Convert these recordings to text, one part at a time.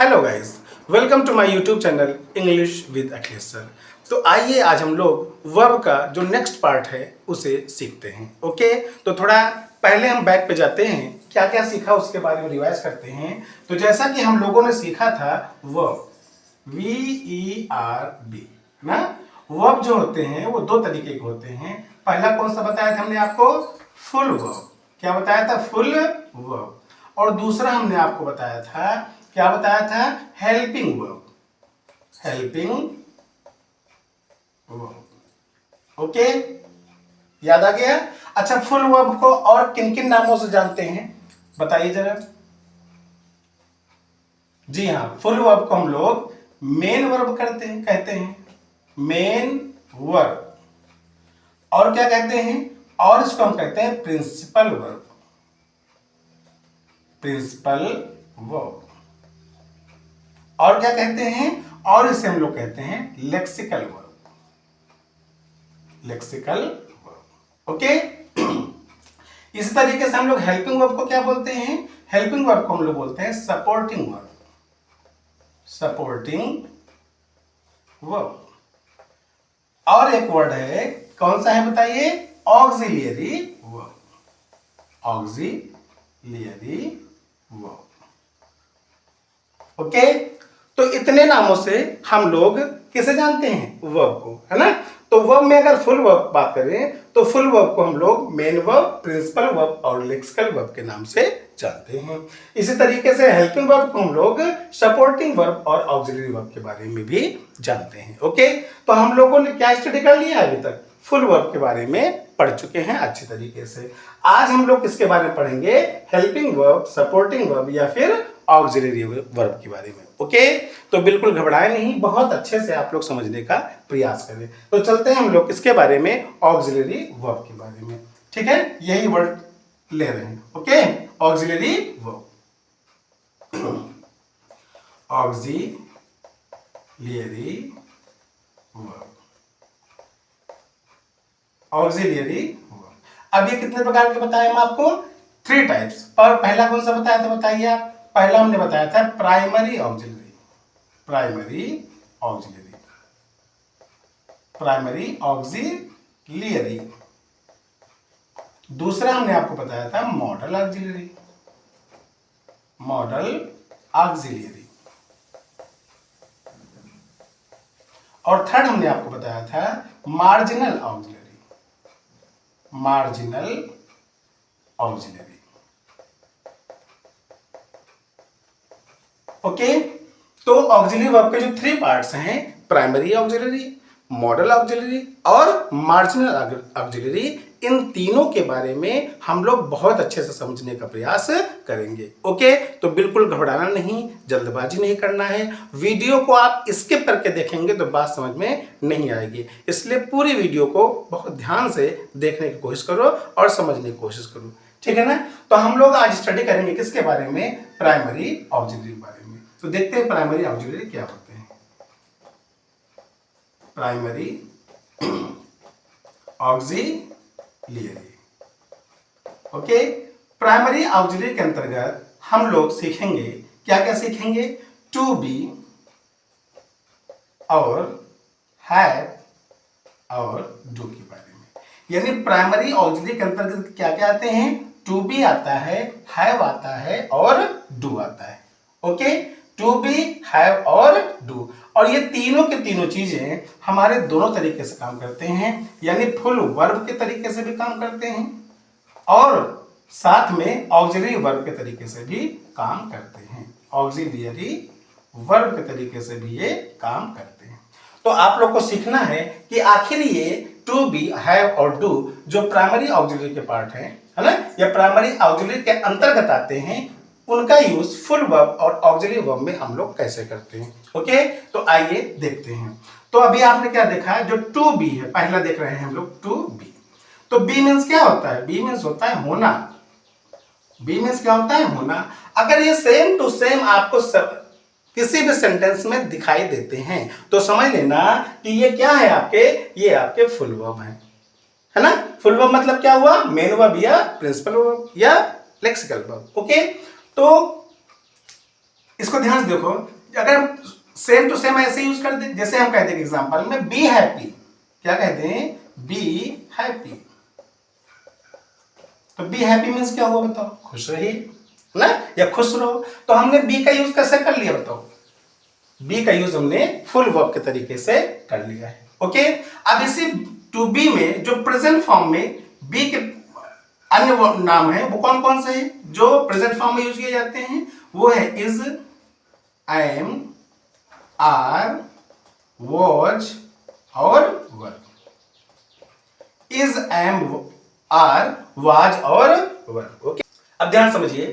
Hello guys, welcome to my YouTube channel English with Akhilesh sir. तो आइए आज हम लोग वर्ब का जो नेक्स्ट पार्ट है उसे सीखते हैं। ओके, तो थोड़ा पहले हम बैक पे जाते हैं, क्या क्या सीखा उसके बारे में रिवाइज करते हैं। तो जैसा कि हम लोगों ने सीखा था वर्ब, VERB, है ना। वर्ब जो होते हैं वो दो तरीके के होते हैं। पहला कौन सा बताया था हमने आपको? Full verb. क्या बताया था? Full verb. और दूसरा हमने आपको बताया था, क्या बताया था? Helping verb. Helping verb. Okay, याद आ गया? अच्छा, फुल वर्ब को और किन किन नामों से जानते हैं बताइए जरा। जी हाँ, फुल वर्ब को हम लोग मेन वर्ब कहते हैं मेन वर्ब। और क्या कहते हैं? और इसको हम कहते हैं प्रिंसिपल वर्ब। Principal verb. और क्या कहते हैं? और इसे हम लोग कहते हैं lexical verb. Lexical verb. Okay. इसी तरीके से हम लोग हेल्पिंग वर्ब को क्या बोलते हैं? हेल्पिंग वर्ब को हम लोग बोलते हैं सपोर्टिंग वर्ब। Supporting verb. और एक वर्ड है, कौन सा है बताइए? Auxiliary verb. Auxiliary verb. Okay, तो इतने नामों से हम लोग किसे जानते हैं? वर्ब को, है ना। तो वर्ब में अगर फुल वर्ब बात करें तो फुल वर्ब को हम लोग मेन वर्ब, प्रिंसिपल वर्ब और लेक्सिकल वर्ब के नाम से जानते हैं। इसी तरीके से हेल्पिंग वर्ब को हम लोग सपोर्टिंग वर्ब और ऑक्सिलरी वर्ब के बारे में भी जानते हैं। ओके, तो हम लोगों ने क्या स्टडी कर लिया अभी तक? फुल वर्ब के बारे में पढ़ चुके हैं अच्छी तरीके से। आज हम लोग किसके बारे में पढ़ेंगे? हेल्पिंग वर्ब, सपोर्टिंग वर्ब या फिर ऑक्सिलरी वर्ब के बारे में। ओके, तो बिल्कुल घबराए नहीं, बहुत अच्छे से आप लोग समझने का प्रयास करें। तो चलते हैं हम लोग किसके बारे में? ऑक्सिलरी वर्ब के बारे में। ठीक है, यही वर्ड ले रहे हैं। Okay, auxiliary verb. Auxiliary verb. Auxiliary verb. अब ये कितने प्रकार के बताए हम आपको? 3 टाइप्स। और पहला कौन सा बताया था बताइए आप? पहला हमने बताया था primary auxiliary. Primary auxiliary. Primary auxiliary. दूसरा हमने आपको बताया था मॉडल ऑक्सिलरी। Model auxiliary. और थर्ड हमने आपको बताया था marginal auxiliary. Marginal auxiliary. Okay, तो ऑक्सिलरी वर्ब के जो 3 पार्ट्स हैं, प्राइमरी ऑक्सिलरी, मॉडल ऑक्सिलरी और मार्जिनल ऑक्सिलरी, इन तीनों के बारे में हम लोग बहुत अच्छे से समझने का प्रयास करेंगे। ओके, तो बिल्कुल घबराना नहीं, जल्दबाजी नहीं करना है। वीडियो को आप स्किप करके देखेंगे तो बात समझ में नहीं आएगी, इसलिए पूरी वीडियो को बहुत ध्यान से देखने की कोशिश करो और समझने की कोशिश करो। ठीक है ना। तो हम लोग आज स्टडी करेंगे किसके बारे में? प्राइमरी ऑक्सिलरी के बारे में। तो देखते हैं प्राइमरी ऑक्सिलरी क्या होते हैं। Primary auxiliary. Okay, primary auxiliary के अंतर्गत हम लोग सीखेंगे, क्या क्या सीखेंगे? टू बी और हैव और डू के बारे में। यानी प्राइमरी ऑक्सिलरी के अंतर्गत क्या क्या आते हैं? टू बी आता है, हैव आता है और डू आता है। ओके, टू बी, हैव और डू। और ये तीनों के तीनों चीजें हमारे दोनों तरीके से काम करते हैं, यानी फुल वर्ब के तरीके से भी काम करते हैं और साथ में ऑक्सिलरी वर्ब के तरीके से भी काम करते हैं। ऑक्सिलियरी वर्ब के तरीके से भी ये काम करते हैं। तो आप लोग को सीखना है कि आखिर ये टू बी, हैव और डू जो प्राइमरी ऑक्सिलरी के पार्ट हैं, है ना, या प्राइमरी ऑक्सिलरी के अंतर्गत आते हैं, उनका यूज फुल वर्ब और ऑक्सिलरी वर्ब में हम लोग कैसे करते हैं। ओके, तो आइए देखते हैं। तो अभी आपने क्या देखा है? जो टू बी है, पहला देख रहे हैं हम लोग टू बी। तो बी मीन्स क्या होता है? बी मीन्स होता है होना। बी मीन्स क्या होता है? होना। अगर ये सेम टू सेम आपको किसी भी सेंटेंस में दिखाई देते हैं तो समझ लेना कि ये क्या है आपके? ये आपके फुल वर्ब है ना। फुल वर्ब मतलब क्या हुआ? मेन वर्ब या प्रिंसिपल वर्ब या लेक्सिकल वर्ब। ओके, तो इसको ध्यान से देखो, अगर हम सेम टू सेम ऐसे यूज कर दे, जैसे हम कहते हैं एग्जांपल में बी हैप्पी, क्या कहते हैं, बी हैप्पी। तो बी हैप्पी मीन्स क्या हुआ बताओ, खुश रहिए ना, या खुश रहो। तो हमने बी का यूज कैसे कर लिया बताओ, बी का यूज हमने फुल वर्ब के तरीके से कर लिया है। ओके, अब इसी टू बी में जो प्रेजेंट फॉर्म में बी के अन्य नाम है वो कौन कौन से हैं जो प्रेजेंट फॉर्म में यूज किए जाते हैं, वो है इज, एम, आर, वॉज और वर। इज, एम, आर, वाज और वर। ओके, अब ध्यान समझिए।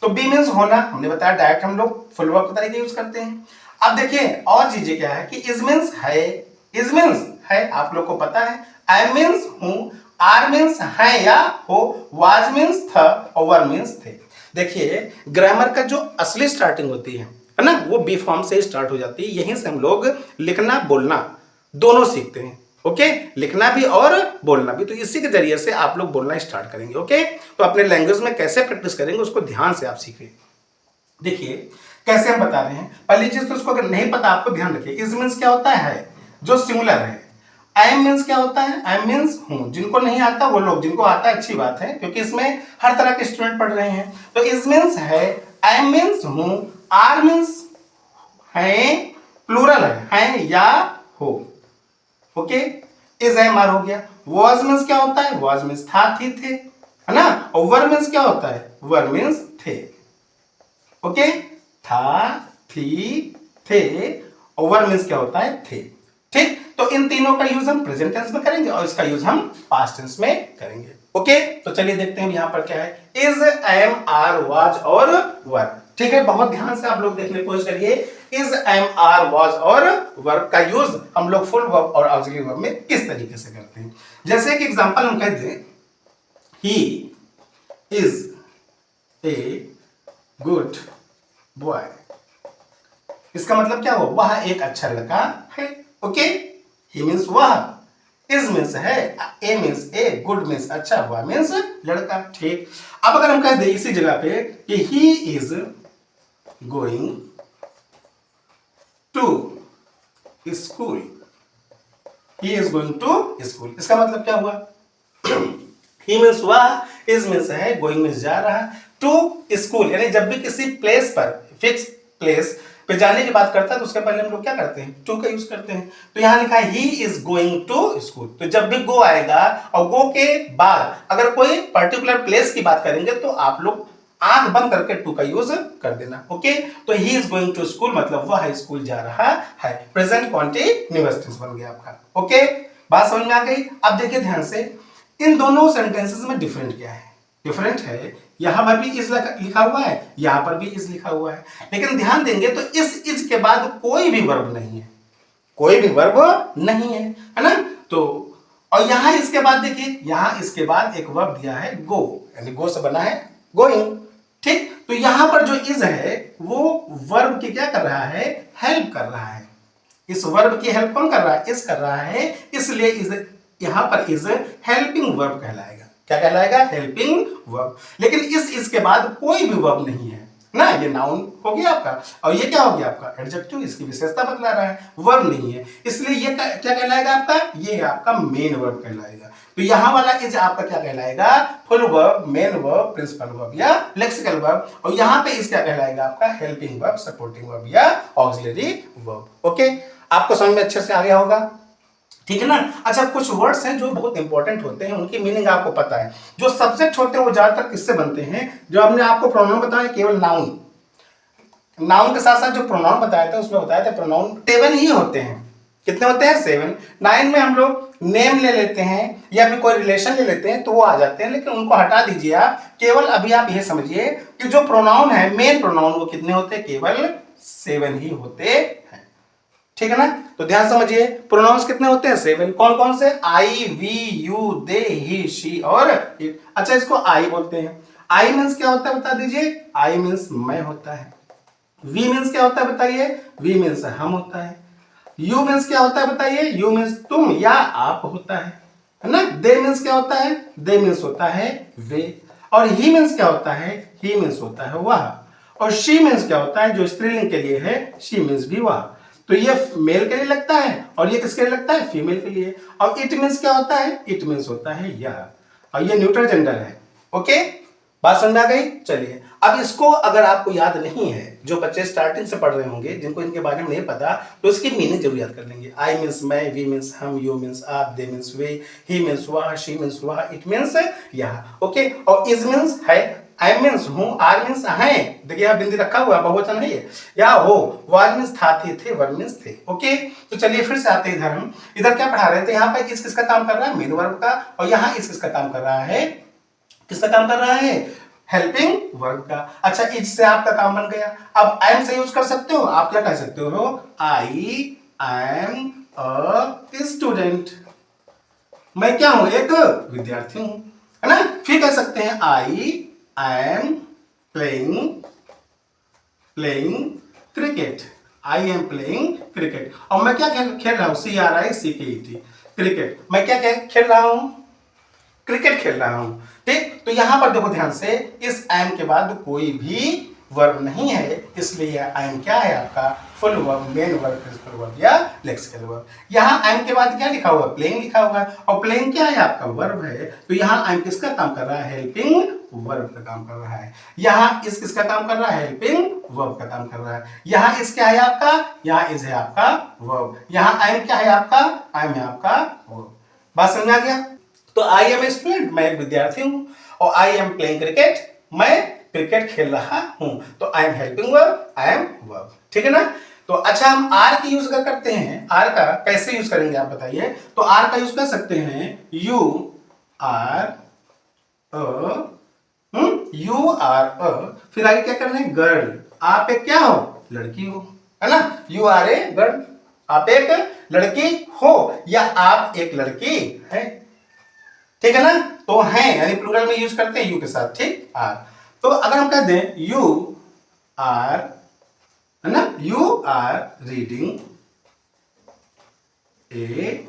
तो बी मीन्स होना, हमने बताया डायरेक्ट हम लोग फुल वर्ब के तरीके यूज करते हैं। अब देखिए और चीजें क्या है कि इज मीन्स है, इज मीन्स है, आप लोग को पता है। आई मीन्स हूं, आर मीन्स है या हो, वाज मीन्स था और वर मीन्स थे। देखिए ग्रामर का जो असली स्टार्टिंग होती है ना, वो बी फॉर्म से स्टार्ट हो जाती है। यहीं से हम लोग लिखना बोलना दोनों सीखते हैं। ओके, लिखना भी और बोलना भी। तो इसी के जरिए से आप लोग बोलना स्टार्ट करेंगे। ओके, तो अपने लैंग्वेज में कैसे प्रैक्टिस करेंगे उसको ध्यान से आप सीखिए। देखिए कैसे हम बता रहे हैं, पहली चीज तो उसको अगर नहीं पता आपको ध्यान रखिए। इज मीन्स क्या होता है, जो सिंगुलर है। आई एम मीन्स क्या होता है, आई मीन्स हूं। जिनको नहीं आता वो लोग, जिनको आता है अच्छी बात है, क्योंकि इसमें हर तरह के स्टूडेंट पढ़ रहे हैं। तो इज मीन्स है, आई एम मीन्स हूं, आर मीन्स है, प्लूरल है या हो। ओके, इज, एम, आर हो गया। वॉज मीन्स क्या होता है, वॉज मीन्स था, थी, थे, है ना। और वर मीन्स क्या होता है, वर मीन्स थे। ओके, था, थी, थे, और वर मीन्स क्या होता है, थे। ठीक, तो इन तीनों का यूज हम प्रेजेंट टेंस में करेंगे और इसका यूज हम पास्ट टेंस में करेंगे। ओके, तो चलिए देखते हैं यहां पर क्या है, इज, एम, आर, वाज और वर। ठीक है, बहुत ध्यान से आप लोग देखने की कोशिश करिए। इज, एम, आर, वाज और वर्ब का यूज हम लोग फुल वर्ब और ऑक्सिलरी वर्ब में किस तरीके से करते हैं। जैसे कि एग्जांपल हम कहते हैं, he is a good boy. इसका मतलब क्या हुआ, वह एक अच्छा लड़का है। ओके, ही मीन्स वह, इज मीन्स है, ए मीन्स ए, गुड मीन्स अच्छा, बॉय मीन्स लड़का। ठीक, अब अगर हम कह दें इसी जगह पे कि he is going to school, he is going to school, इसका मतलब क्या हुआ, ही मीन्स वह, इज मीन्स है, गोइंग मीन्स जा रहा, टू स्कूल यानी जब भी किसी प्लेस पर, फिक्स प्लेस पे जाने की बात करता है तो उसके पहले हम लोग क्या करते हैं, टू का यूज करते हैं। तो यहां लिखा है he is going to school. तो जब भी गो आएगा और गो के बाद अगर कोई पर्टिकुलर प्लेस की बात करेंगे तो आप लोग आंख बंद करके टू का यूज कर देना। ओके, तो he is going to school मतलब वह स्कूल जा रहा है। प्रेजेंट कॉन्टिन्यूअस टेंस बन गया आपका। ओके, बात समझ में आ गई। अब देखिए ध्यान से, इन दोनों सेंटेंसेस में डिफरेंट क्या है, डिफरेंट है, यहां पर भी इज लिखा हुआ है, यहां पर भी इज लिखा हुआ है, लेकिन ध्यान देंगे तो इस इज के बाद कोई भी वर्ब नहीं है, कोई भी वर्ब नहीं है ना। तो और यहां इसके बाद देखिए, यहां इसके बाद एक वर्ब दिया है गो, यानी गो से बना है गोइंग। ठीक, तो यहां पर जो इज है वो वर्ब की क्या कर रहा है, हेल्प कर रहा है। इस वर्ब की हेल्प कौन कर रहा है, इज कर रहा है, इसलिए इज यहां पर इज हेल्पिंग वर्ब कहलाएगा। क्या कहलाएगा, हेल्पिंग वर्ब। लेकिन इसके बाद कोई भी वर्ब नहीं है ना, ये नाउन हो गया आपका, और ये क्या हो गया आपका एडजेक्टिव, इसकी विशेषता बतला रहा है, वर्ब नहीं है, इसलिए ये क्या कहलाएगा आपका, ये आपका मेन वर्ब कहलाएगा। तो यहां वाला इज आपका क्या कहलाएगा, full verb, main verb, principal verb या लेक्सिकल वर्ब। और यहां पे इस क्या कहलाएगा आपका हेल्पिंग वर्ब, सपोर्टिंग वर्ब या ऑक्सिलरी वर्ब। ओके, आपको समझ में अच्छे से आ गया होगा, ठीक है ना। अच्छा, कुछ वर्ड्स हैं जो बहुत इंपॉर्टेंट होते हैं, उनकी मीनिंग आपको पता है। जो सब्जेक्ट होते हैं वो ज्यादातर किससे बनते हैं, जो हमने आपको प्रोनाउन बताया केवल नाउन, नाउन के साथ साथ जो प्रोनाउन बताया था उसमें बताया था प्रोनाउन 7 ही होते हैं। कितने होते हैं, 7। 9 में हम लोग नेम ले लेते हैं या फिर कोई रिलेशन ले लेते हैं तो वो आ जाते हैं, लेकिन उनको हटा दीजिए आप। केवल अभी आप ये समझिए कि जो प्रोनाउन है, मेन प्रोनाउन, वो कितने होते हैं, केवल 7 ही होते हैं। ठीक है ना, तो ध्यान समझिए, प्रोनाउंस कितने होते हैं, 7। कौन कौन से, I, we, you, they, he, she और इट। अच्छा, इसको आई बोलते हैं। आई मीन्स क्या होता है बता दीजिए, आई मीन्स मैं होता है। वी मीन्स क्या होता है बताइए, वी मीन्स हम होता है। यू मीन्स क्या होता है बताइए, यू मीन्स तुम या आप होता है ना। दे मीन्स क्या होता है, दे मीन्स होता है वे। और ही मीन्स क्या होता है, ही मीन्स होता है वह। और शी मीन्स क्या होता है, जो स्त्रीलिंग के लिए है, शी मीन्स भी वह। तो ये मेल के लिए लगता है और ये किसके लिए लगता है, फीमेल के लिए। और इट मीन्स क्या होता है, इट मीन्स होता है यह, और ये न्यूट्रल जेंडर है। ओके, बात समझ आ गई। चलिए अब इसको अगर आपको याद नहीं है, जो बच्चे स्टार्टिंग से पढ़ रहे होंगे जिनको इनके बारे में नहीं पता, तो इसकी मीनिंग जरूर याद कर लेंगे। आई मीन्स मैं, वी मीन्स हम, यू मीन्स आप, दे मीन्स वे, ही मीन्स वह, शी मीन्स वह, इट मीन्स यह। ओके, और इज मीन्स है, आई मीन्स हूँ, आर मीन्स है, देखिए यहाँ बिंदी रखा हुआ, बहुवचन है ये, या हो, वाज मीन्स था, थे, वर मीन्स थे। ओके, तो चलिए फिर से आते हैं इधर। हम इधर क्या पढ़ा रहे थे, यहाँ पर किस किसका काम कर रहा है, मेन वर्ब का, और यहाँ इस किसका काम कर रहा है, किसका काम कर रहा है, हेल्पिंग वर्ब का। अच्छा, इज से आपका काम बन गया। अब आई एम से यूज कर सकते हो, आप क्या कह सकते हो, आई एम अ स्टूडेंट, मैं क्या हूं, एक विद्यार्थी हूं, है ना। फिर कह सकते हैं I am playing cricket, I am playing cricket, और मैं क्या खेल रहा हूं, CRICKET, क्रिकेट, मैं क्या खेल रहा हूं, क्रिकेट खेल रहा हूं। ठीक, तो यहां पर देखो ध्यान से, इस एम के बाद कोई भी वर्ब नहीं है, इसलिए एम क्या है आपका, full verb, main verb, principal verb या लेक्सिकल वर्ब। यहाँ एम के बाद क्या लिखा हुआ है, प्लेइंग लिखा हुआ है, और प्लेइंग क्या है आपका, वर्ब है। तो यहाँ एम किसका काम कर रहा है, हेल्पिंग वर्ब का काम कर रहा है। यहाँ इस किसका काम कर रहा है, हेल्पिंग वर्ब का काम कर रहा है। यहाँ इस क्या है आपका, यहाँ इस है आपका वर्ब। यहाँ एम क्या है आपका, एम है आपका वर्ब। बात समझ आ गया। तो आई एम ए स्टूडेंट, मैं एक विद्यार्थी हूँ, और आई एम प्लेइंग क्रिकेट, मैं क्रिकेट खेल रहा हूं। तो I am helping verb, I am verb, ठीक है ना। तो अच्छा, हम आर की यूज करते हैं, आर का कैसे यूज करेंगे आप बताइए। तो आर का यूज कर सकते हैं, यू आर फिर आगे क्या करना है, गर्ल, आप एक क्या हो, लड़की हो, है ना। यू आर ए गर्ल, आप एक लड़की हो, या आप एक लड़की है, ठीक है ना। तो है यानी प्लूरल में यूज करते हैं यू के साथ, ठीक, आर। तो अगर हम कह दें यू आर, है ना, you are reading a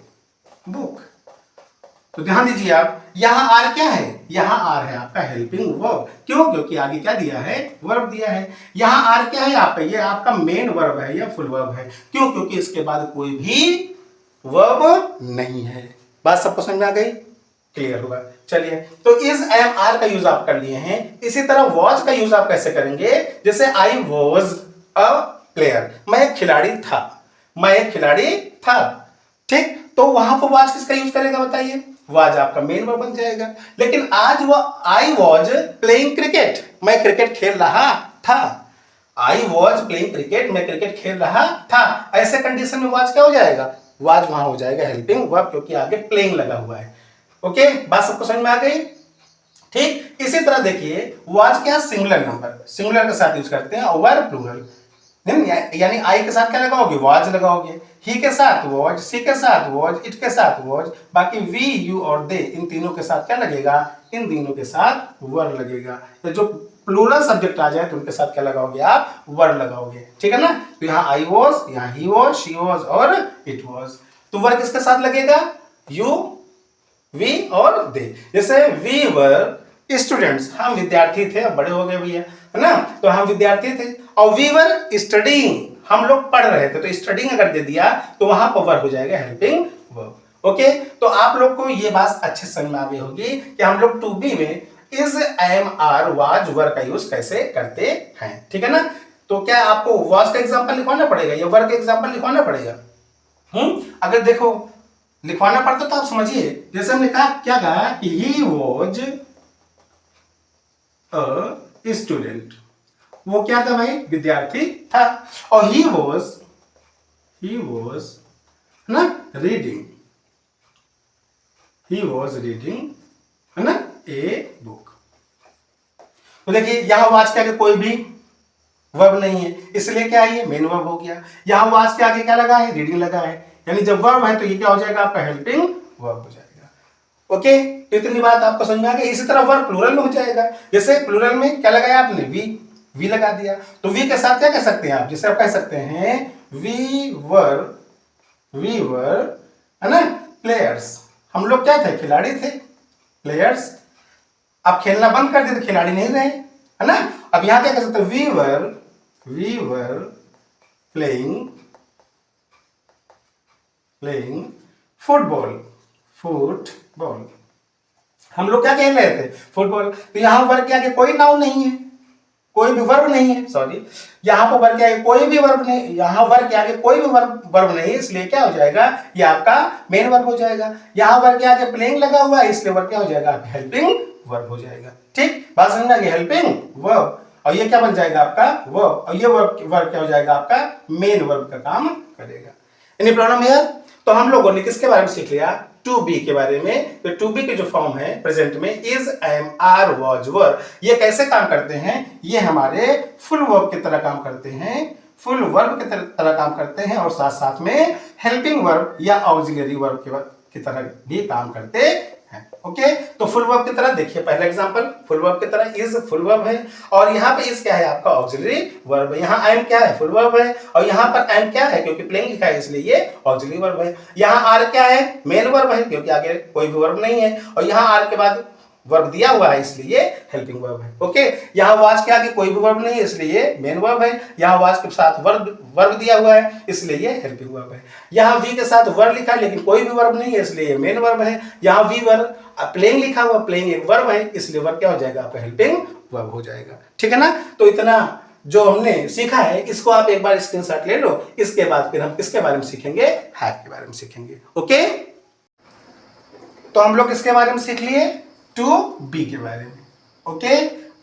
book, तो ध्यान दीजिए आप, यहां आर क्या है, यहां आर है आपका हेल्पिंग वर्ब। क्यों, क्योंकि आगे क्या दिया है, वर्ब दिया है। यहां आर क्या है आपका, ये आपका मेन वर्ब है या फुल वर्ब है। क्यों, क्योंकि इसके बाद कोई भी वर्ब नहीं है। बात सबको समझ में आ गई, क्लियर होगा। चलिए, तो इज एम आर का यूज आप कर लिए हैं। इसी तरह वॉज का यूज आप कैसे करेंगे, जैसे आई वॉज अ प्लेयर, मैं एक खिलाड़ी था, मैं एक खिलाड़ी था, ठीक। तो वहां पर वॉज किसका यूज करेगा बताइए, वॉज आपका मेन वर्ब बन जाएगा। लेकिन आज वो आई वॉज प्लेइंग क्रिकेट, मैं क्रिकेट खेल रहा था, आई वॉज प्लेइंग क्रिकेट, मैं क्रिकेट खेल रहा था, ऐसे कंडीशन में वॉज क्या हो जाएगा, वॉज वहां हो जाएगा हेल्पिंग वर्ब, क्योंकि आगे प्लेइंग लगा हुआ है। ओके, बात सबको समझ में आ गई, ठीक। इसी तरह देखिए, वाज क्या, सिंगुलर नंबर, सिंगुलर के साथ यूज करते हैं, और वर प्लूरल, यानी आई के साथ क्या लगाओगे, वाज लगाओगे, ही के साथ वाज, सी के साथ वाज, इट के साथ वाज, बाकी वी, यू और दे, इन तीनों के साथ क्या लगेगा, इन तीनों के साथ वर लगेगा। तो जो प्लूरल सब्जेक्ट आ जाए तो उनके साथ क्या लगाओगे आप, वर लगाओगे, ठीक है ना। तो यहाँ आई वाज, यहाँ ही वाज, शी वाज और इट वाज। तो वर किसके साथ लगेगा, यू, वी और दे। जैसे वी वर स्टूडेंट्स, हम विद्यार्थी थे, अब बड़े हो गए भैया, है ना, तो हम विद्यार्थी थे। और वी वर स्टडीइंग, हम लोग पढ़ रहे थे, तो स्टडीइंग अगर दे दिया तो वहां पर वर्ब हो जाएगा हेल्पिंग वर्ब। ओके, तो आप लोग को ये बात अच्छे समझ में आ गई होगी कि हम लोग टू बी में इज, एम, आर, वाज, वर का यूज कैसे करते हैं, ठीक है ना। तो क्या आपको वाज का एग्जांपल लिखवाना पड़ेगा या वर का एग्जांपल लिखवाना पड़ेगा, अगर देखो लिखवाना पड़ता तो आप समझिए। जैसे हमने कहा, क्या कहा कि ही वॉज अ स्टूडेंट, वो क्या था भाई, विद्यार्थी था। और ही वॉज ना रीडिंग, ही वॉज रीडिंग, है ना, ए बुक। तो देखिए यहां वाज के आगे कोई भी वर्ब नहीं है, इसलिए क्या है, ये मेन वर्ब हो गया। यहां वाज के आगे क्या लगा है, रीडिंग लगा है, यानी जब वर्ब है तो ये क्या हो जाएगा आपका, हेल्पिंग वर्ब हो जाएगा। ओके, तो इतनी बात आपको समझ में आ गई। इसी तरह वर्ब प्लूरल में हो जाएगा। जैसे प्लूरल में क्या लगाया आपने, वी लगा दिया, तो वी के साथ क्या कह सकते हैं आप, जैसे आप कह सकते हैं वी वर, है ना, प्लेयर्स, हम लोग क्या थे, खिलाड़ी थे, प्लेयर्स। आप खेलना बंद कर दिए तो खिलाड़ी नहीं रहे, है ना। अब यहां क्या कर सकते हैं, वी वर प्लेइंग फुटबॉल। हम लोग क्या कह रहे थे, फुटबॉल। तो यहां वर्ब के आगे कोई नाउन नहीं है, कोई भी वर्ब नहीं है, सॉरी, यहां पर वर्ब के आगे कोई भी वर्ब नहीं, यहां वर्ब के आगे कोई भी वर्ब नहीं है, इसलिए क्या हो जाएगा, ये आपका मेन वर्ब हो जाएगा। यहां वर्ब के आगे प्लेइंग लगा हुआ है, इसलिए वर्ब क्या हो जाएगा, आपका हेल्पिंग वर्ब हो जाएगा। ठीक, बात समझ में आ गई, हेल्पिंग वर्ब, और ये क्या बन जाएगा आपका वर्ब, और ये वर्ब क्या हो जाएगा, आपका मेन वर्ब का काम करेगा। Any problem here? तो हम लोगों ने किसके बारे में सीख लिया, टू बी के बारे में। तो टू बी के जो फॉर्म है प्रेजेंट में, इज, एम, आर, वाज, वर, ये कैसे काम करते हैं, ये हमारे फुल वर्ब की तरह काम करते हैं, फुल वर्ब की तरह काम करते हैं, और साथ साथ में हेल्पिंग वर्ब या ऑक्सिलरी वर्ब की तरह भी काम करते हैं। ओके, तो फुल वर्ब की तरह देखिए, पहला एग्जांपल, फुल वर्ब की तरह इज फुल वर्ब है, और यहाँ पे इज क्या है, आपका ऑक्सिलरी वर्ब है। यहाँ एम क्या है, फुल वर्ब है, और यहाँ पर एम क्या है, क्योंकि प्लेइंग लिखा है इसलिए ये ऑक्सिलरी वर्ब है। यहाँ आर क्या है, मेन वर्ब है, क्योंकि आगे कोई भी वर्ब नहीं है, और यहाँ आर के बाद वर्ब दिया हुआ है, इसलिए हेल्पिंग वर्ब है। ओके, यहाँ वाज के आगे कोई भी वर्ब नहीं है, इसलिए मेन वर्ब है। यहाँ वाज के साथ वर्ब दिया हुआ है, इसलिए ये हेल्पिंग वर्ब है। यहाँ वी के साथ वर्ब लिखा है, लेकिन कोई भी वर्ब नहीं है, इसलिए ये मेन वर्ब है। यहाँ वी वर्ब प्लेइंग लिखा हुआ, प्लेइंग एक वर्ब है, इसलिए वर्ब क्या हो जाएगा, आपका हेल्पिंग वर्ब हो जाएगा। ठीक है ना? तो इतना जो हमने सीखा है, इसको आप एक बार स्क्रीनशॉट ले लो। इसके बाद फिर हम किसके बारे में सीखेंगे, हैव के बारे में सीखेंगे। ओके, तो हम लोग किसके बारे में सीख लिए, टू बी के बारे में। ओके,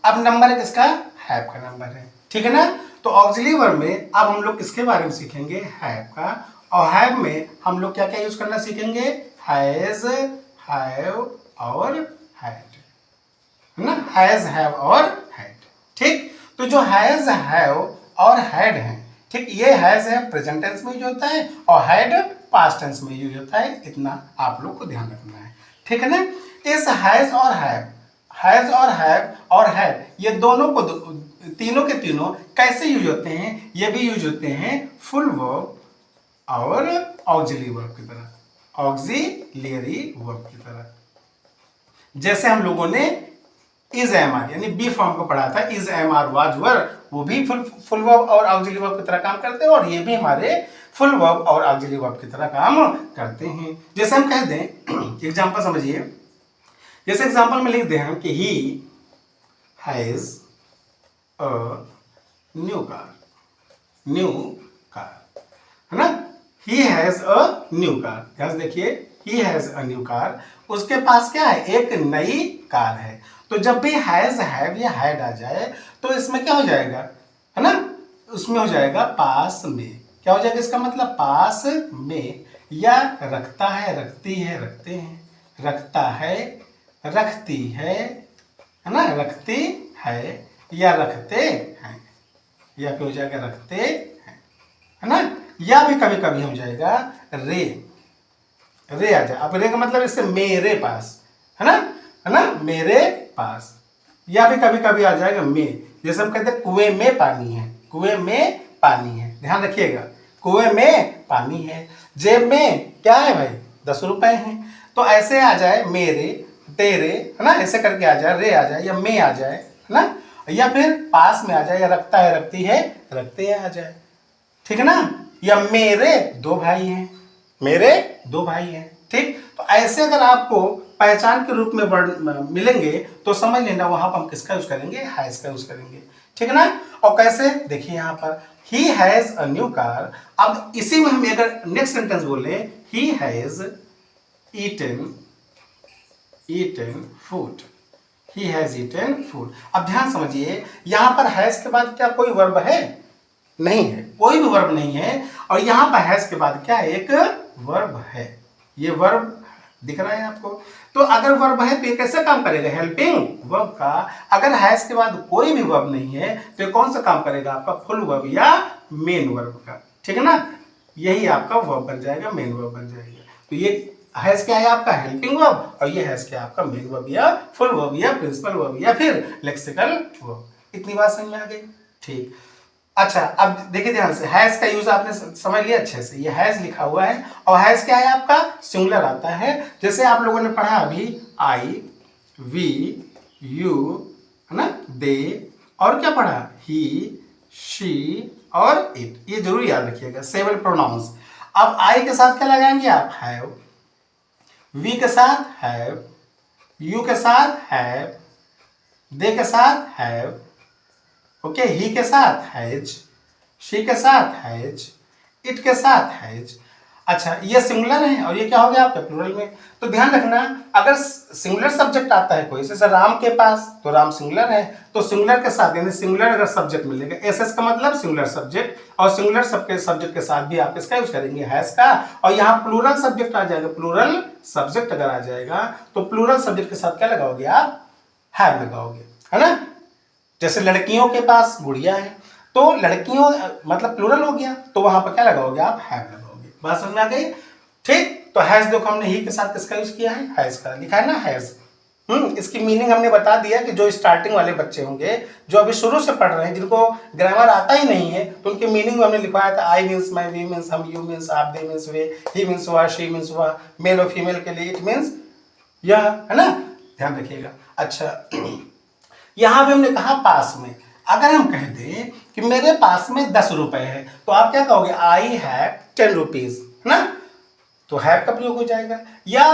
अब नंबर है किसका, हैव का नंबर है। ठीक है ना? तो ऑक्सिलरी वर्ब में अब हम लोग किसके बारे में सीखेंगे, हैव का। और हैव में हम लोग क्या क्या यूज करना सीखेंगे, हैज, हैव और हैड, है ना, हैज, हैव और हैड। ठीक, तो जो हैज, हैव और हैड है, ठीक, ये हैज है प्रेजेंट टेंस में यूज होता है, और हैड पास्ट टेंस में यूज होता है। इतना आप लोग को ध्यान रखना है। ठीक है ना? इस हैज और हैव और हैड, ये दोनों को तीनों के तीनों कैसे यूज होते हैं, ये भी यूज होते हैं फुल वर्ब और ऑक्सिलरी वर्ब की तरह, ऑक्सिलरी वर्ब की तरह। जैसे हम लोगों ने इज, एम, आर यानी बी फॉर्म को पढ़ा था, इज, एम, आर, वाज, वर, वो भी फुल वर्ब और ऑक्सिलरी वर्ब की तरह काम करते हैं, और ये भी हमारे फुल वर्ब और ऑक्सिलरी वर्ब की तरह काम करते हैं। जैसे हम कह दें, एग्जांपल समझिए, जैसे एग्जांपल में लिख दें हम कि ही हैज अ न्यू कार, है ना, ही हैज अ न्यू कार। ध्यान से देखिए, ही हैज अ न्यू कार, उसके पास क्या है, एक नई कार है। तो जब भी हैज, हैव या हैड आ जाए, तो इसमें क्या हो जाएगा, है ना, उसमें हो जाएगा पास में। क्या हो जाएगा, इसका मतलब पास में, या रखता है, रखती है, रखते हैं, रखता है, रखती है ना, रखती है या रखते हैं, या फिर हो जाएगा रखते हैं, है ना, या भी कभी कभी हो जाएगा रे आ जाए। अब रे का मतलब इससे मेरे पास, है ना, मेरे पास, या भी कभी कभी आ जाएगा में। जैसे हम कहते हैं कुएं में पानी है, कुएं में पानी है, ध्यान रखिएगा, कुएं में पानी है। जेब में क्या है भाई, 10 रुपए हैं। तो ऐसे आ जाए मेरे, तेरे, है ना, ऐसे करके आ जाए, रे आ जाए, या में आ जाए, है ना, या फिर पास में आ जाए, या रखता है, रखती है, रखते हैं आ जाए। ठीक है ना? या मेरे 2 भाई हैं, मेरे 2 भाई हैं। ठीक, तो ऐसे अगर आपको पहचान के रूप में वर्ड मिलेंगे, तो समझ लेना वहां पर हम किसका यूज करेंगे, हैज का यूज करेंगे। ठीक है ना? और कैसे, देखिए यहाँ पर he has a new car. अब इसी में हम अगर नेक्स्ट सेंटेंस बोले, he has eaten food, he has eaten food. अब ध्यान समझिए, यहां पर हैज के बाद क्या कोई वर्ब है, नहीं है, कोई भी वर्ब नहीं है, और यहां पर हैज के बाद क्या है, एक वर्ब है। ये वर्ब दिख रहा है आपको? तो अगर वर्ब है तो ये कैसे काम करेगा, हेल्पिंग वर्ब का। अगर हैज के बाद कोई भी वर्ब नहीं है, तो ये कौन सा काम करेगा, आपका फुल वर्ब या मेन वर्ब का। ठीक है ना? यही आपका वर्ब बन जाएगा, मेन वर्ब बन जाएगा। तो ये हैज क्या है, आपका हेल्पिंग वर्ब, और ये हैज क्या है, आपका मेन वर्ब या फुल वर्ब या प्रिंसिपल वर्ब या फिर लेक्सिकल वर्ब। इतनी बात समझ में आ गई? ठीक, अच्छा, अब देखिए ध्यान से, हैज का यूज आपने समझ लिया अच्छे से। ये हैज लिखा हुआ है, और हैज क्या है, आपका सिंगुलर आता है। जैसे आप लोगों ने पढ़ा अभी, आई, वी, यू, है ना, दे, और क्या पढ़ा, ही, शी और इट, ये जरूर याद रखिएगा, 7 प्रोनाउंस। अब आई के साथ क्या लगाएंगे आप, हैव, वी के साथ हैव, यू के साथ हैव, दे के साथ हैव, ओके, ही के साथ हैज, शी के साथ हैज, इट के साथ हैज। अच्छा, ये सिंगुलर है और ये क्या हो गया आपके प्लूरल में। तो ध्यान रखना, अगर सिंगुलर सब्जेक्ट आता है कोई, जैसे राम के पास, तो राम सिंगुलर है, तो सिंगुलर के साथ यानी सिंगुलर अगर सब्जेक्ट मिलेगा, एसएस का मतलब सिंगुलर सब्जेक्ट, और सिंगुलर सब्जेक्ट के साथ भी आप इसका यूज करेंगे, हैज का। और यहाँ प्लूरल सब्जेक्ट आ जाएगा, प्लूरल सब्जेक्ट अगर आ जाएगा तो प्लूरल सब्जेक्ट के साथ क्या लगाओगे आप, हैव लगाओगे, है ना। जैसे लड़कियों के पास गुड़िया है, तो लड़कियों मतलब प्लूरल हो गया, तो वहां पर क्या लगाओगे आप, हैव लगाओगे। बात समझ में आ गई, ठीक। तो हैज देखो हमने ही के साथ किसका यूज किया है, हैज का लिखा है ना, हैज। इसकी मीनिंग हमने बता दिया कि जो स्टार्टिंग वाले बच्चे होंगे, जो अभी शुरू से पढ़ रहे हैं, जिनको ग्रामर आता ही नहीं है, तो उनकी मीनिंग हमने लिखवाया था, आई मीन्स मैं, वी मीन्स हम, यू मीन्स आप, दे मीन्स वे, ही मीन्स वह, शी मीन्स वह, मेल और फीमेल के लिए इट मीन्स यह, है ना, ध्यान रखिएगा। अच्छा, यहां भी हमने कहा पास में, अगर हम कह दें कि मेरे पास में 10 रुपए है, तो आप क्या कहोगे, आई हैव 10 रुपीज, है ना, तो हैव का प्रयोग हो जाएगा। या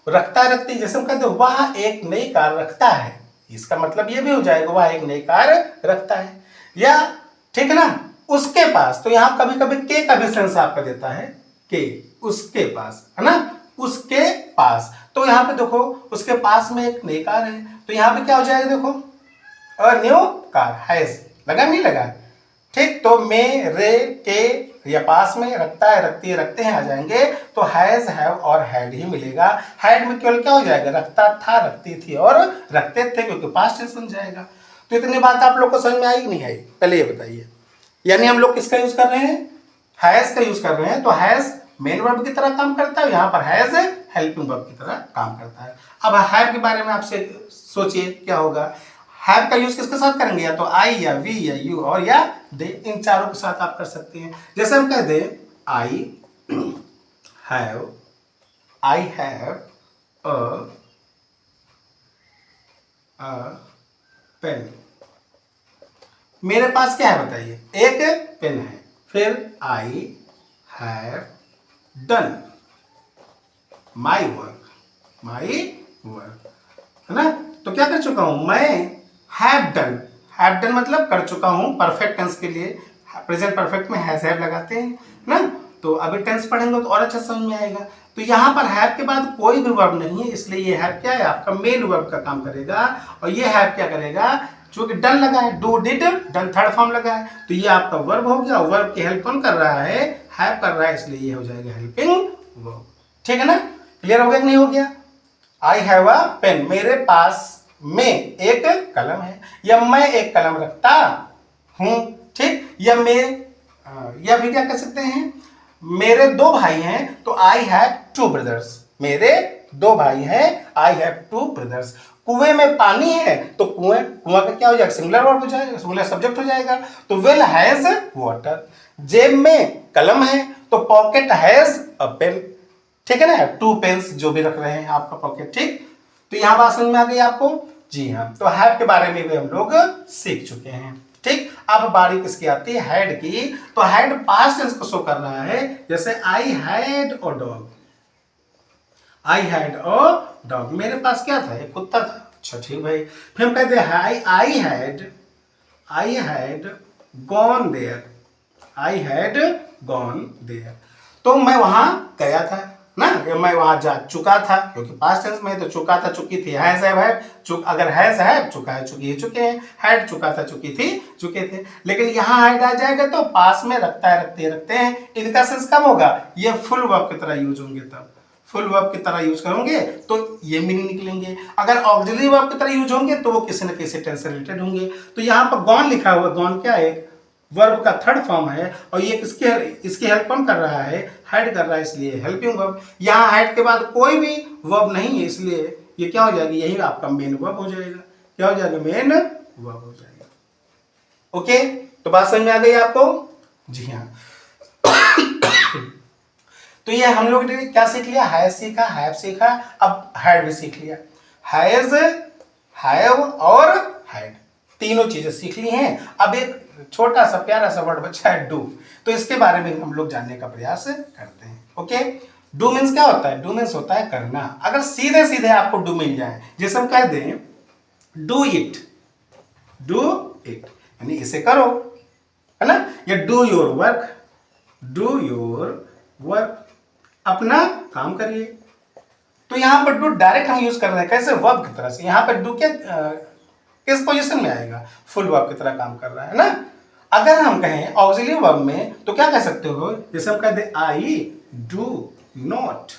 रखता रखती, जैसे हम कहते हैं वह एक नई कार रखता है, इसका मतलब ये भी हो जाएगा वह एक नई कार रखता है। या ठीक है ना, उसके पास, तो यहां कभी कभी के का भी सेंस आपका देता है, के, उसके पास, है ना, उसके पास। तो यहां पे देखो उसके पास में एक नई कार है, तो यहां पे क्या हो जाएगा, देखो अ न्यू कार, हैज लगा नहीं लगा, ठीक। तो मेरे के या पास में, रखता है, रखती है, रखते हैं आ जाएंगे, तो हैज, हैव और हैड ही मिलेगा। हैड में केवल क्या हो जाएगा, रखता था, रखती थी और रखते थे, क्योंकि पास्ट टेंस बन जाएगा। तो इतनी बात आप लोग को समझ में आई कि नहीं आई, पहले ये बताइए। यानी हम लोग किसका यूज कर रहे हैं, हैज का यूज कर रहे हैं। तो हैज मेन वर्ब की तरह काम करता है, यहाँ पर हैज हेल्पिंग वर्ब की तरह काम करता है। अब हैव के बारे में आपसे सोचिए क्या होगा। हैव का यूज किसके साथ करेंगे, या तो आई या वी या यू और या दे, इन चारों के साथ आप कर सकते हैं। जैसे हम कह दें I have, I have a pen, मेरे पास क्या है बताइए, एक पेन है। फिर I have done my work, my work, है ना। तो क्या कर चुका हूं मैं, हैव डन, हैव डन मतलब कर चुका हूं, परफेक्ट टेंस के लिए प्रेजेंट परफेक्ट में हैज हैव लगाते हैं ना। तो अभी टेंस पढ़ेंगे तो और अच्छा समझ में आएगा। तो यहाँ पर हैव के बाद कोई भी वर्ब नहीं है, इसलिए ये हैव क्या है, आपका मेन वर्ब का काम करेगा। और ये हैव क्या करेगा, चूंकि डन लगा है, do did done third form लगा है, तो ये आपका वर्ब हो गया। वर्ब की हेल्प कौन कर रहा है, हैव कर रहा है, इसलिए ये हो जाएगा हेल्पिंग वर्ब। ठीक है ना, क्लियर हो गया कि नहीं हो गया। आई हैव अ पेन, मेरे पास में एक कलम है, या मैं एक कलम रखता हूं, ठीक। या या भी क्या कह सकते हैं, मेरे 2 भाई हैं, तो आई हैव 2 ब्रदर्स, मेरे 2 भाई हैं, आई हैव 2 ब्रदर्स। कुएं में पानी है, तो कुएं, कुआं का क्या हो जाएगा, सिंगुलर वर्ब हो जाएगा, सिंगुलर सब्जेक्ट हो जाएगा, तो वेल हैज वाटर। जेब में कलम है, तो पॉकेट हैज अ पेन, ठीक है ना, 2 पेन्स जो भी रख रहे हैं आपका पॉकेट, ठीक। तो यहां बात समझ में आ गई आपको, जी हाँ। तो हैव के बारे में भी हम लोग सीख चुके हैं, ठीक। अब बारी किसकी आती है, हैड की। तो हैड पास्ट टेंस को शो कर रहा है, जैसे I had a dog, I had a dog, मेरे पास क्या था, एक कुत्ता था। अच्छा ठीक भाई। फिर हम कहते हैं I had gone there, I had gone there, तो मैं वहां गया था ना, मैं वहां जा चुका था, क्योंकि पास्ट टेंस में तो चुका था, चुकी थी, हैज हैव अगर हैज हैव, चुका है, चुकी है, चुके हैं, हैड चुका था, चुकी थी, चुके थे। लेकिन यहां हैड आ जाएगा तो पास में रखता है, रखते हैं, इनका सेंस कब होगा, ये फुल वर्ब की तरह यूज होंगे, तब फुल वर्ब की तरह यूज करोगे तो ये मीनिंग निकलेंगे। अगर ऑक्सिलरी वर्ब की तरह यूज होंगे तो वो किसी न किसी टेंस से रिलेटेड होंगे। तो यहाँ पर गॉन लिखा हुआ, गॉन क्या है, वर्ब का थर्ड फॉर्म है, और ये इसकी हेल्प कौन कर रहा है, हैड कर रहा है, इसलिए हेल्पिंग वर्ब। यहाँ हैड के बाद कोई भी वर्ब नहीं है, इसलिए ये क्या हो जाएगी, यही आपका मेन वर्ब हो जाएगा। क्या हो जाएगा, मेन वर्ब हो जाएगा। ओके, तो बात समझ में आ गई आपको, जी हाँ। तो ये हम लोग ने क्या सीख लिया, हैज सीखा, हैव सीखा, अब हैड भी सीख लिया। हैज, हैव और हैड, तीनों चीजें सीख ली हैं। अब एक छोटा सा प्यारा सा वर्ड बचा है डू, तो इसके बारे में हम लोग जानने का प्रयास करते हैं। ओके, डू मीन्स क्या होता है? डू मीन्स होता है करना। अगर सीधे सीधे आपको डू मिल जाए, जैसे हम कह दें डू इट, डू इट यानी इसे करो, है ना, या do your work, do your work, अपना काम करिए। तो यहां पर डू डायरेक्ट हम यूज कर रहे हैं, कैसे? वर्ब की तरह से। यहां पर डू क्या किस पोजीशन में आएगा? फुल वर्ब की तरह काम कर रहा है ना। अगर हम कहें ऑक्सिलरी वर्ब में तो क्या कह सकते हो? जैसे हम कहते हैं I do not,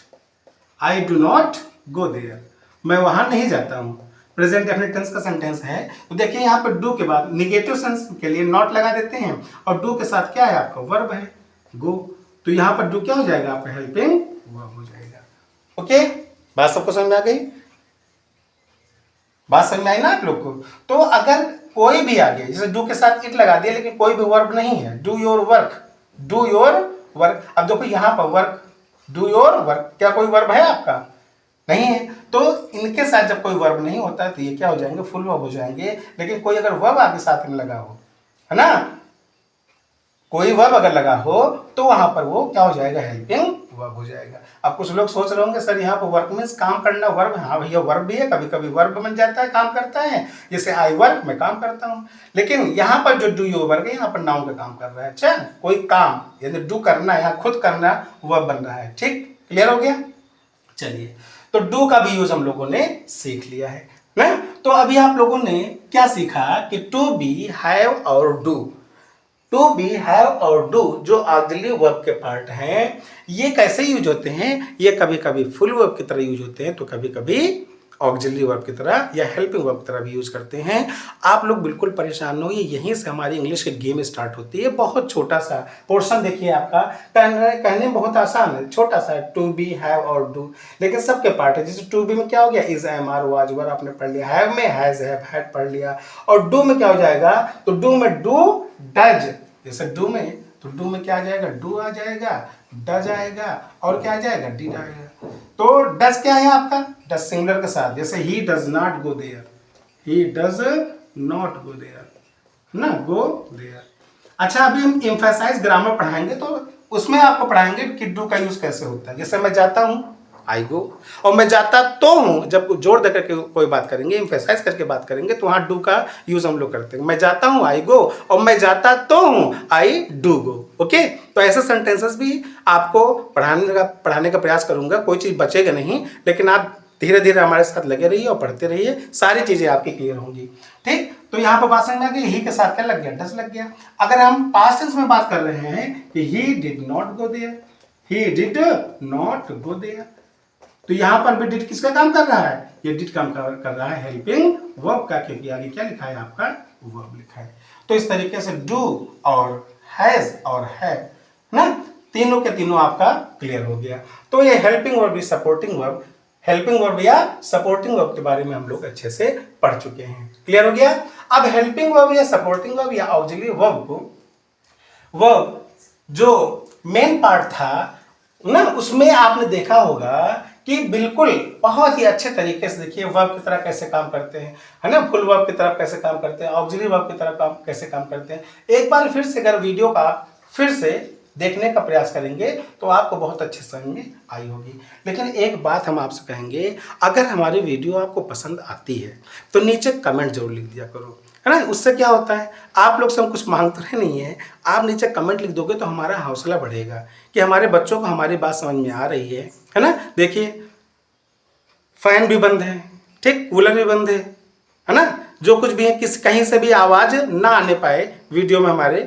I do not go there, मैं वहां नहीं जाता हूं। प्रेजेंट डेफिनेट टेंस का सेंटेंस है, तो देखिए यहाँ पर डू के बाद निगेटिव सेंस के लिए नॉट लगा देते हैं, और डू के साथ क्या है आपका? वर्ब है गो। तो यहाँ पर डू क्या हो जाएगा आपका? हेल्पिंग वर्ब हो जाएगा। ओके, बात सबको समझ में आ गई? बात समझ में आई ना आप लोग को? तो अगर कोई भी आ गया, जैसे डू के साथ इट लगा दिया लेकिन कोई भी वर्ब नहीं है, do your work, do your work. अब देखो यहाँ पर वर्क, डू योर वर्क, क्या कोई वर्ब है आपका? नहीं है। तो इनके साथ जब कोई वर्ब नहीं होता है तो ये क्या हो जाएंगे? फुल वर्ब हो जाएंगे। लेकिन कोई अगर वर्ब आपके साथ में लगा हो, है ना, कोई वर्ब अगर लगा हो तो वहां पर वो क्या हो जाएगा? हेल्पिंग वर्ब हो जाएगा। अब कुछ लोग सोच रहे होंगे सर यहाँ पर वर्क मीन्स काम करना, वर्ब। हाँ भैया, वर्ब भी है, कभी कभी वर्ब बन जाता है, काम करता है। जैसे आई वर्क, मैं काम करता हूँ। लेकिन यहाँ पर जो डू योर वर्क है, यहाँ पर नाउन का काम कर रहा है। अच्छा, कोई काम यानी डू करना, यहाँ खुद करना वर्ब बन रहा है। ठीक, क्लियर हो गया? चलिए, तो डू का भी यूज हम लोगों ने सीख लिया है ना। तो अभी आप लोगों ने क्या सीखा कि टू बी, हैव और डू। टू बी, हैव और डू जो ऑक्सिलरी वर्ब के पार्ट हैं, ये कैसे यूज होते हैं? ये कभी कभी फुल वर्ब की तरह यूज होते हैं, तो कभी कभी ऑक्सिलरी वर्ब की तरह या हेल्पिंग वर्ब की तरह भी यूज करते हैं। आप लोग बिल्कुल परेशान हो, यहीं से हमारी इंग्लिश की गेम स्टार्ट होती है। बहुत छोटा सा पोर्शन देखिए आपका, कहने में बहुत आसान है, छोटा सा, टू बी, हैव और डू, लेकिन सबके पार्ट है। जैसे टू बी में क्या हो गया? इज, एम, आर, वाज, वर आपने पढ़ लिया। हैव में हैज, हैव, हैड पढ़ लिया। और डू में क्या हो जाएगा? तो डू में डू, डज, जैसे डू में, तो डू में क्या आ जाएगा? डू आ जाएगा, डज आएगा, और क्या आ जाएगा? डिड आएगा। तो डज क्या है आपका? डज सिंगुलर के साथ, जैसे he does not go there, he does not go there, ना, गो देयर। अच्छा, अभी हम एम्फेसाइज ग्रामर पढ़ाएंगे, तो उसमें आपको पढ़ाएंगे कि डू का यूज कैसे होता है। जैसे मैं जाता हूं, आई गो, और मैं जाता तो हूं, जब जोर देकर के कोई बात करेंगे, एम्फेसाइज करके बात करेंगे, तो वहां डू का यूज हम लोग करते हैं। मैं जाता हूं, आई गो, और मैं जाता तो हूं, आई डू गो। ओके, तो ऐसे सेंटेंसेस भी आपको पढ़ाने का प्रयास करूंगा, कोई चीज बचेगा नहीं। लेकिन आप धीरे धीरे हमारे साथ लगे रहिए और पढ़ते रहिए, सारी चीजें आपकी क्लियर होंगी। ठीक, तो यहाँ पर बात समझ में आ गई, ही के साथ क्या लग गया? डज लग गया। अगर हम पास्ट टेंस में बात कर रहे हैं कि he did not go there, he did not go there, तो यहां पर भी डिड किसका काम कर रहा है? ये डिड काम कर रहा है हेल्पिंग वर्ब का, क्योंकि आगे क्या लिखा है आपका? वर्ब लिखा है। तो इस तरीके से डू और हैज और हैव ना, तीनों के तीनों आपका क्लियर हो गया। तो ये helping verb, supporting verb, helping verb या सपोर्टिंग वर्ब के बारे में हम लोग अच्छे से पढ़ चुके हैं। क्लियर हो गया? अब हेल्पिंग वर्ब या सपोर्टिंग वर्ब या ऑक्सिलरी वर्ब को, वर्ब जो मेन पार्ट था ना, उसमें आपने देखा होगा कि बिल्कुल बहुत ही अच्छे तरीके से देखिए वर्ब की तरह कैसे काम करते हैं, है ना, फुल वर्ब की तरह कैसे काम करते हैं, ऑक्सिलरी वर्ब की तरह कैसे काम करते हैं। एक बार फिर से अगर वीडियो का फिर से देखने का प्रयास करेंगे तो आपको बहुत अच्छे समझ में आई होगी। लेकिन एक बात हम आपसे कहेंगे, अगर हमारी वीडियो आपको पसंद आती है तो नीचे कमेंट जरूर लिख दिया करो, है ना। उससे क्या होता है, आप लोग से हम कुछ मांगते रहे नहीं है, आप नीचे कमेंट लिख दोगे तो हमारा हौसला बढ़ेगा कि हमारे बच्चों को हमारी बात समझ में आ रही है ना। देखिए फैन भी बंद है, ठीक, कूलर भी बंद है ना, जो कुछ भी है, कहीं से भी आवाज़ ना आने पाए वीडियो में हमारे,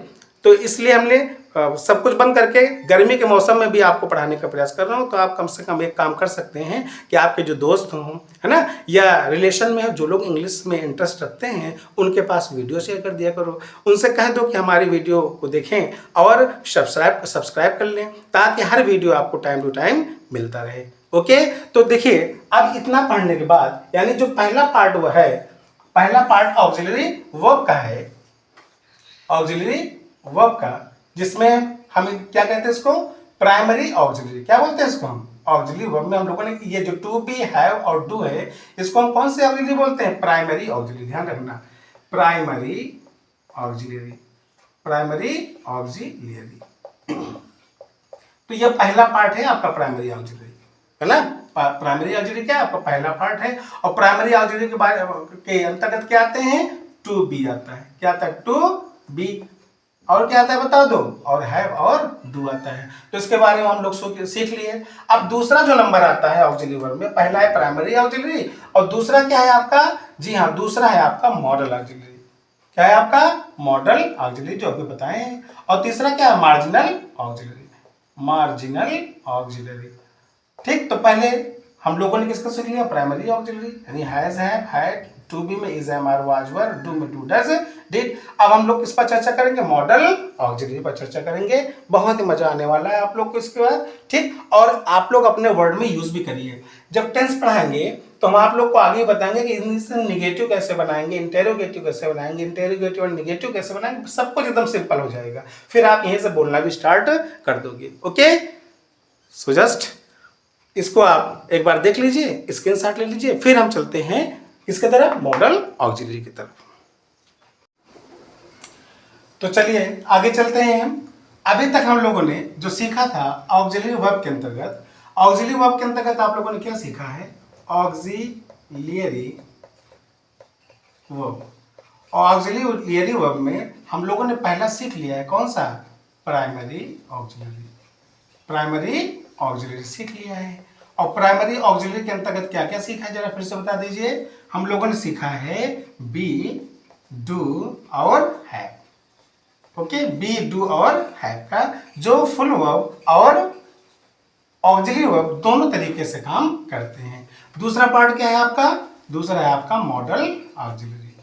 तो इसलिए हमने सब कुछ बंद करके गर्मी के मौसम में भी आपको पढ़ाने का प्रयास कर रहा हूँ। तो आप कम से कम एक काम कर सकते हैं कि आपके जो दोस्त हों, है ना, या रिलेशन में जो लोग इंग्लिश में इंटरेस्ट रखते हैं, उनके पास वीडियो शेयर कर दिया करो। उनसे कह दो कि हमारी वीडियो को देखें और सब्सक्राइब कर लें, ताकि हर वीडियो आपको टाइम टू टाइम मिलता रहे। ओके, तो देखिए अब इतना पढ़ने के बाद, यानी जो पहला पार्ट वो है, पहला पार्ट ऑक्सिलरी वर्ब का है, ऑक्सिलरी वर्ब का, जिसमें हम क्या कहते हैं इसको? Primary auxiliary. क्या बोलते हैं इसको हम? ऑक्सिलरी वर्ब में हम लोगों ने ये जो टू बी, हैव और डू है, इसको हम कौन से ऑक्सिलरी बोलते हैं? Primary auxiliary. ध्यान रखना, प्राइमरी ऑक्सिलरी, प्राइमरी ऑक्सिलरी। तो यह पहला पार्ट है आपका प्राइमरी ऑक्सिलरी, है ना। प्राइमरी ऑक्सिलरी क्या है आपका पहला पार्ट है। और प्राइमरी ऑक्सिलरी के अंतर्गत क्या आते हैं, टू बी आता है। क्या आता है, टू बी। और क्या आता है बता दो, और हैव और डू आता है। तो इसके बारे में हम लोग सीख लिए। अब दूसरा जो नंबर आता है ऑक्सिलरी वर्ब में, पहला है प्राइमरी ऑक्सिलरी और दूसरा क्या है आपका, जी हाँ, दूसरा है आपका मॉडल ऑक्सिलरी। क्या है आपका, मॉडल ऑक्सिलरी, जो अभी बताए हैं। और तीसरा क्या है, मार्जिनल ऑक्सिलरी, मार्जिनल ऑक्सिलरी। ठीक, तो पहले हम लोगों ने किसको सीख लिया, प्राइमरी ऑक्सिलरी यानी has, have, had, to be में is, am, are, was, were, do में डू, डज, डिड। अब हम लोग किस पर चर्चा करेंगे, मॉडल ऑक्सिलरी पर चर्चा करेंगे। बहुत ही मजा आने वाला है आप लोग को इसके बाद। ठीक, और आप लोग अपने वर्ड में यूज भी करिए। जब टेंस पढ़ाएंगे तो हम आप लोग को आगे बताएंगे कि इससे निगेटिव कैसे बनाएंगे, इंटेरोगेटिव कैसे बनाएंगे, इंटेरोगेटिव और निगेटिव कैसे बनाएंगे, सब कुछ एकदम सिंपल हो जाएगा। फिर आप यहीं से बोलना भी स्टार्ट कर दोगे। ओके, सो जस्ट इसको आप एक बार देख लीजिए, स्क्रीनशॉट ले लीजिए, फिर हम चलते हैं किसके तरफ, मॉडल ऑक्सिलरी की तरफ। तो चलिए आगे चलते हैं हम। अभी तक हम लोगों ने जो सीखा था ऑक्सिलरी वर्ब के अंतर्गत, ऑक्सिलरी वर्ब के अंतर्गत आप लोगों ने क्या सीखा है, ऑक्सिलियरी वर्ब। और ऑक्सिलियरी वर्ब में हम लोगों ने पहला सीख लिया है कौन सा, प्राइमरी ऑक्सिलरी, प्राइमरी ऑक्सिलरी सीख लिया है। और प्राइमरी ऑक्सिलरी के अंतर्गत क्या क्या सीखा है, जरा फिर से बता दीजिए। हम लोगों ने सीखा है बी, डू और हैव। ओके, बी, डू और हैव का जो फुल वर्ब और ऑक्सिलरी वर्ब दोनों तरीके से काम करते हैं। दूसरा पार्ट क्या है आपका, दूसरा है आपका मॉडल ऑक्सिलरी,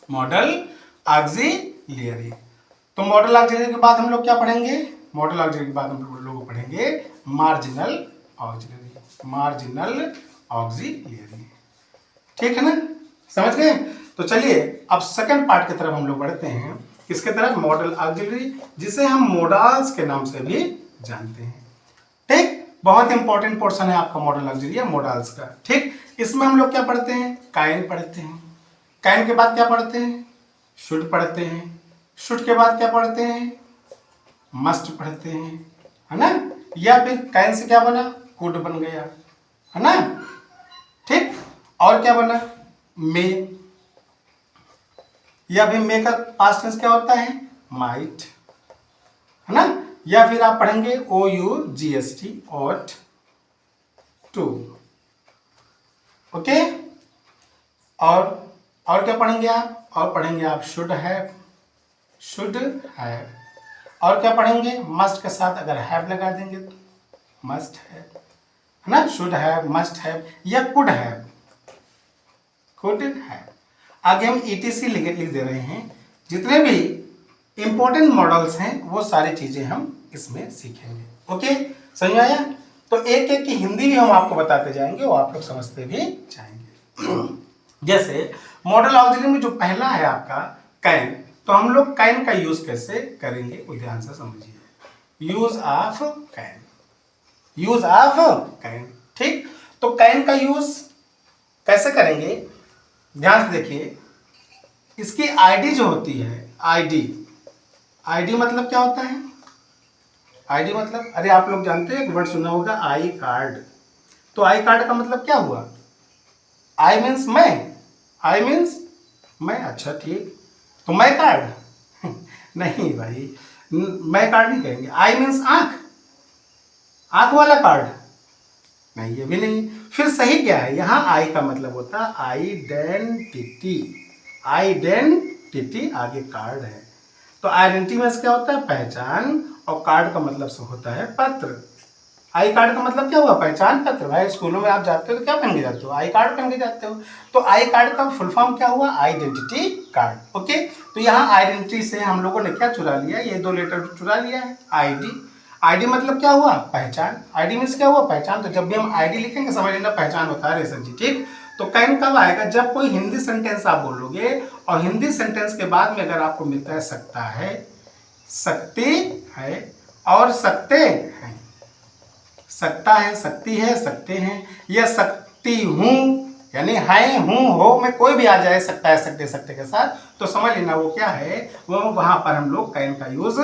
मॉडल ऑक्सिलरी। तो मॉडल ऑक्सिलरी के बाद हम लोग क्या पढ़ेंगे, मॉडल ऑक्सिलरी के बाद हम लोग पढ़ेंगे मार्जिनल ऑक्सिलरी, मार्जिनल ऑक्सिलरी। ठीक है ना, समझ गए। तो चलिए अब सेकंड पार्ट की तरफ हम लोग बढ़ते हैं, किसके तरफ, मॉडल ऑक्सिलरी, जिसे हम मोडाल्स के नाम से भी जानते हैं। ठीक, बहुत इंपॉर्टेंट पोर्शन है आपका मॉडल ऑक्सिलरी या मोडाल्स का। ठीक, इसमें हम लोग क्या पढ़ते हैं, काइन पढ़ते हैं। काइन के बाद क्या पढ़ते हैं, शुड पढ़ते हैं। शुड के बाद क्या पढ़ते हैं, मस्ट पढ़ते हैं, है ना। या फिर काइन से क्या बना, कुड बन गया, है ना। ठीक, और क्या बना, मे, या फिर मे का पास्ट टेंस क्या होता है, माइट, है ना। या फिर आप पढ़ेंगे OUGST, ought, टू। ओके, और क्या पढ़ेंगे आप, और पढ़ेंगे आप शुड हैव, शुड हैव। और क्या पढ़ेंगे, मस्ट के साथ अगर हैव लगा देंगे तो मस्ट हैव, है ना, शुड हैव, मस्ट हैव, या कुड हैव, कुड हैव। आगे हम ETC लिख दे रहे हैं। जितने भी इंपॉर्टेंट मॉडल्स हैं वो सारी चीजें हम इसमें सीखेंगे। ओके, समझ आया। तो एक एक की हिंदी भी हम आपको बताते जाएंगे, वो आप लोग समझते भी जाएंगे। जैसे मॉडल ऑक्सिलरी में जो पहला है आपका कैन, तो हम लोग कैन का यूज कैसे करेंगे वो ध्यान से समझिए। Use of can, use of can. ठीक, तो कैन का यूज कैसे करेंगे, ध्यान से देखिए। इसकी आईडी जो होती है, आईडी, आईडी मतलब क्या होता है, आईडी मतलब, अरे आप लोग जानते हैं एक वर्ड सुना होगा, आई कार्ड। तो आई कार्ड का मतलब क्या हुआ, आई मीन्स मैं, आई मीन्स मैं, अच्छा ठीक। तो मैं कार्ड नहीं भाई, मैं कार्ड नहीं कहेंगे। आई मीन्स आंख, आंख वाला कार्ड नहीं, ये भी नहीं। फिर सही क्या है, यहाँ आई का मतलब होता है आइडेंटिटी, आइडेंटिटी आगे कार्ड है। तो आइडेंटिटी में क्या होता है, पहचान, और कार्ड का मतलब से होता है पत्र। आई कार्ड का मतलब क्या हुआ, पहचान पत्र। भाई स्कूलों में आप जाते हो तो क्या पहन के जाते हो, आई कार्ड पहन के जाते हो। तो आई कार्ड का फुल फॉर्म क्या हुआ, आइडेंटिटी कार्ड। ओके, तो यहाँ आइडेंटिटी से हम लोगों ने क्या चुरा लिया, ये दो लेटर चुरा लिया है, आईडी। आईडी मतलब क्या हुआ, पहचान। आईडी मीन्स क्या हुआ, पहचान। तो जब भी हम आईडी लिखेंगे समझ लेना पहचान होता है, रेशम जी। ठीक, तो कैन कब आएगा, जब कोई हिंदी सेंटेंस आप बोलोगे और हिंदी सेंटेंस के बाद में अगर आपको मिलता है सकता है, सकती है और सकते हैं, सकता है, सकती है, सकते हैं, या सकती हूँ, यानी है, हूँ, हो में कोई भी आ जाए सकता है सकते के साथ, तो समझ लेना वो क्या है, वो वहां पर हम लोग कैन का यूज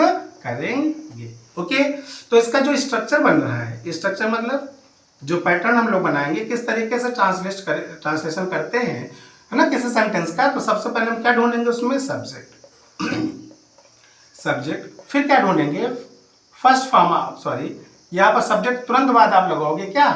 करेंगे। ओके, तो इसका जो स्ट्रक्चर बन रहा है, स्ट्रक्चर मतलब जो पैटर्न हम लोग बनाएंगे, किस तरीके से ट्रांसलेशन करते हैं, है ना, किसी सेंटेंस का। तो सबसे पहले हम क्या ढूंढेंगे उसमें, सब्जेक्ट, फिर क्या ढूंढेंगे, फर्स्ट फॉर्म, सॉरी यहाँ पर सब्जेक्ट तुरंत बाद आप लगाओगे क्या,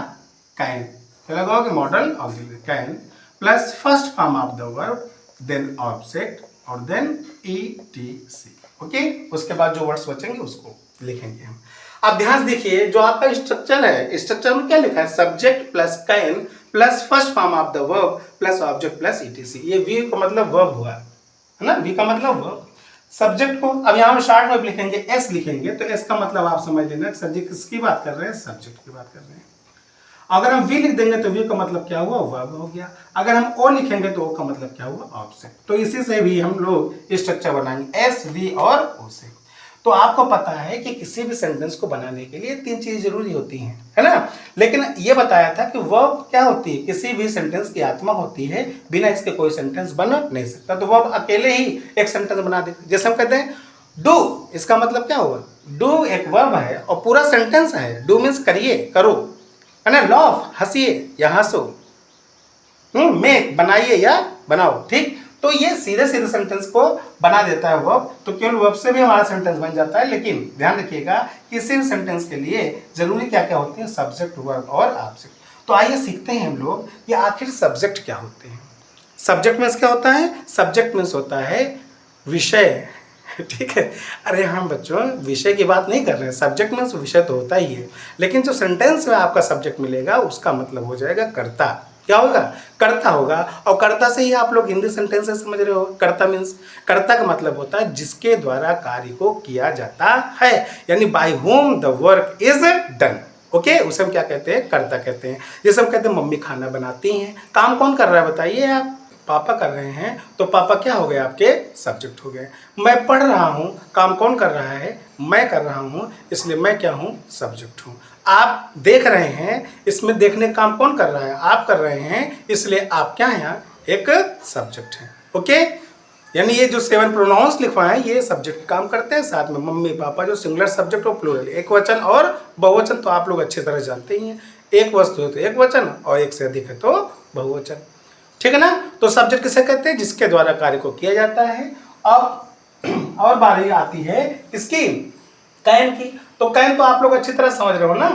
कैन, क्या लगाओगे, modal auxiliary can plus first form of the verb, then object और देन ETC। ओके, उसके बाद जो वर्ड्स बचेंगे उसको लिखेंगे हम। अब ध्यान देखिए, जो आपका स्ट्रक्चर है, स्ट्रक्चर में क्या लिखा है, subject plus can plus first form of the verb plus object plus ETC। ये वी का मतलब वर्ब हुआ, है ना, वी का मतलब वर्ब। सब्जेक्ट को अब यहाँ में शॉर्ट में लिखेंगे, एस लिखेंगे, तो एस का मतलब आप समझ लेना सर जी किसकी बात कर रहे हैं, सब्जेक्ट की बात कर रहे हैं। अगर हम वी लिख देंगे तो वी का मतलब क्या हुआ, वर्ब हो गया। अगर हम ओ लिखेंगे तो ओ का मतलब क्या हुआ, ऑब्जेक्ट। तो इसी से भी हम लोग स्ट्रक्चर बनाएंगे, एस, वी और ओ से। तो आपको पता है कि किसी भी सेंटेंस को बनाने के लिए 3 चीज जरूरी होती हैं, है ना। लेकिन ये बताया था कि वर्ब क्या होती है, किसी भी सेंटेंस की आत्मा होती है, बिना इसके कोई सेंटेंस बन नहीं सकता। तो वर्ब अकेले ही एक सेंटेंस बना देते। जैसे हम कहते हैं डू, इसका मतलब क्या हुआ, डू एक वर्ब है और पूरा सेंटेंस है। डू मीन्स करिए, करो, है ना। लव, हंसिए या हंसो। मेक, बनाइए या बनाओ, ठीक। तो ये सीधे सीधे सेंटेंस को बना देता है वर्ब। तो केवल वर्ब से भी हमारा सेंटेंस बन जाता है। लेकिन ध्यान रखिएगा, किसी भी सेंटेंस के लिए जरूरी क्या क्या होते हैं, सब्जेक्ट, वर्ब और ऑब्जेक्ट। तो आइए सीखते हैं हम लोग कि आखिर सब्जेक्ट क्या होते हैं। सब्जेक्ट मीन्स क्या होता है, सब्जेक्ट मीन्स होता है विषय, ठीक है। अरे हम बच्चों विषय की बात नहीं कर रहे हैं, सब्जेक्ट मीन्स विषय तो होता ही है। लेकिन जो सेंटेंस में आपका सब्जेक्ट मिलेगा उसका मतलब हो जाएगा कर्ता। क्या होगा, कर्ता होगा। और कर्ता से ही आप लोग हिंदी सेंटेंसेस समझ रहे हो। कर्ता मीन्स, कर्ता का मतलब होता है जिसके द्वारा कार्य को किया जाता है, यानी by whom the work is done. Okay, उसे हम क्या कहते हैं, कर्ता कहते हैं। जैसे हम कहते हैं मम्मी खाना बनाती हैं, काम कौन कर रहा है बताइए आप, पापा कर रहे हैं। तो पापा क्या हो गए, आपके सब्जेक्ट हो गए। मैं पढ़ रहा हूँ, काम कौन कर रहा है, मैं कर रहा हूँ, इसलिए मैं क्या हूँ, सब्जेक्ट हूँ। आप देख रहे हैं, इसमें देखने का काम कौन कर रहा है, आप कर रहे हैं, इसलिए आप क्या हैं, एक सब्जेक्ट हैं। ओके, यानी ये जो 7 प्रोनाउंस लिखवाए हैं ये सब्जेक्ट काम करते हैं। साथ में मम्मी पापा जो सिंगुलर सब्जेक्ट और प्लूरल, एक वचन और बहुवचन तो आप लोग अच्छी तरह जानते ही हैं। एक वस्तु है तो एक वचन और एक से अधिक है तो बहुवचन, ठीक है ना। तो सब्जेक्ट किसे कहते हैं, जिसके द्वारा कार्य को किया जाता है। अब और बारी आती है इसकी, कैन की। तो कैन तो आप लोग अच्छी तरह समझ रहे हो ना।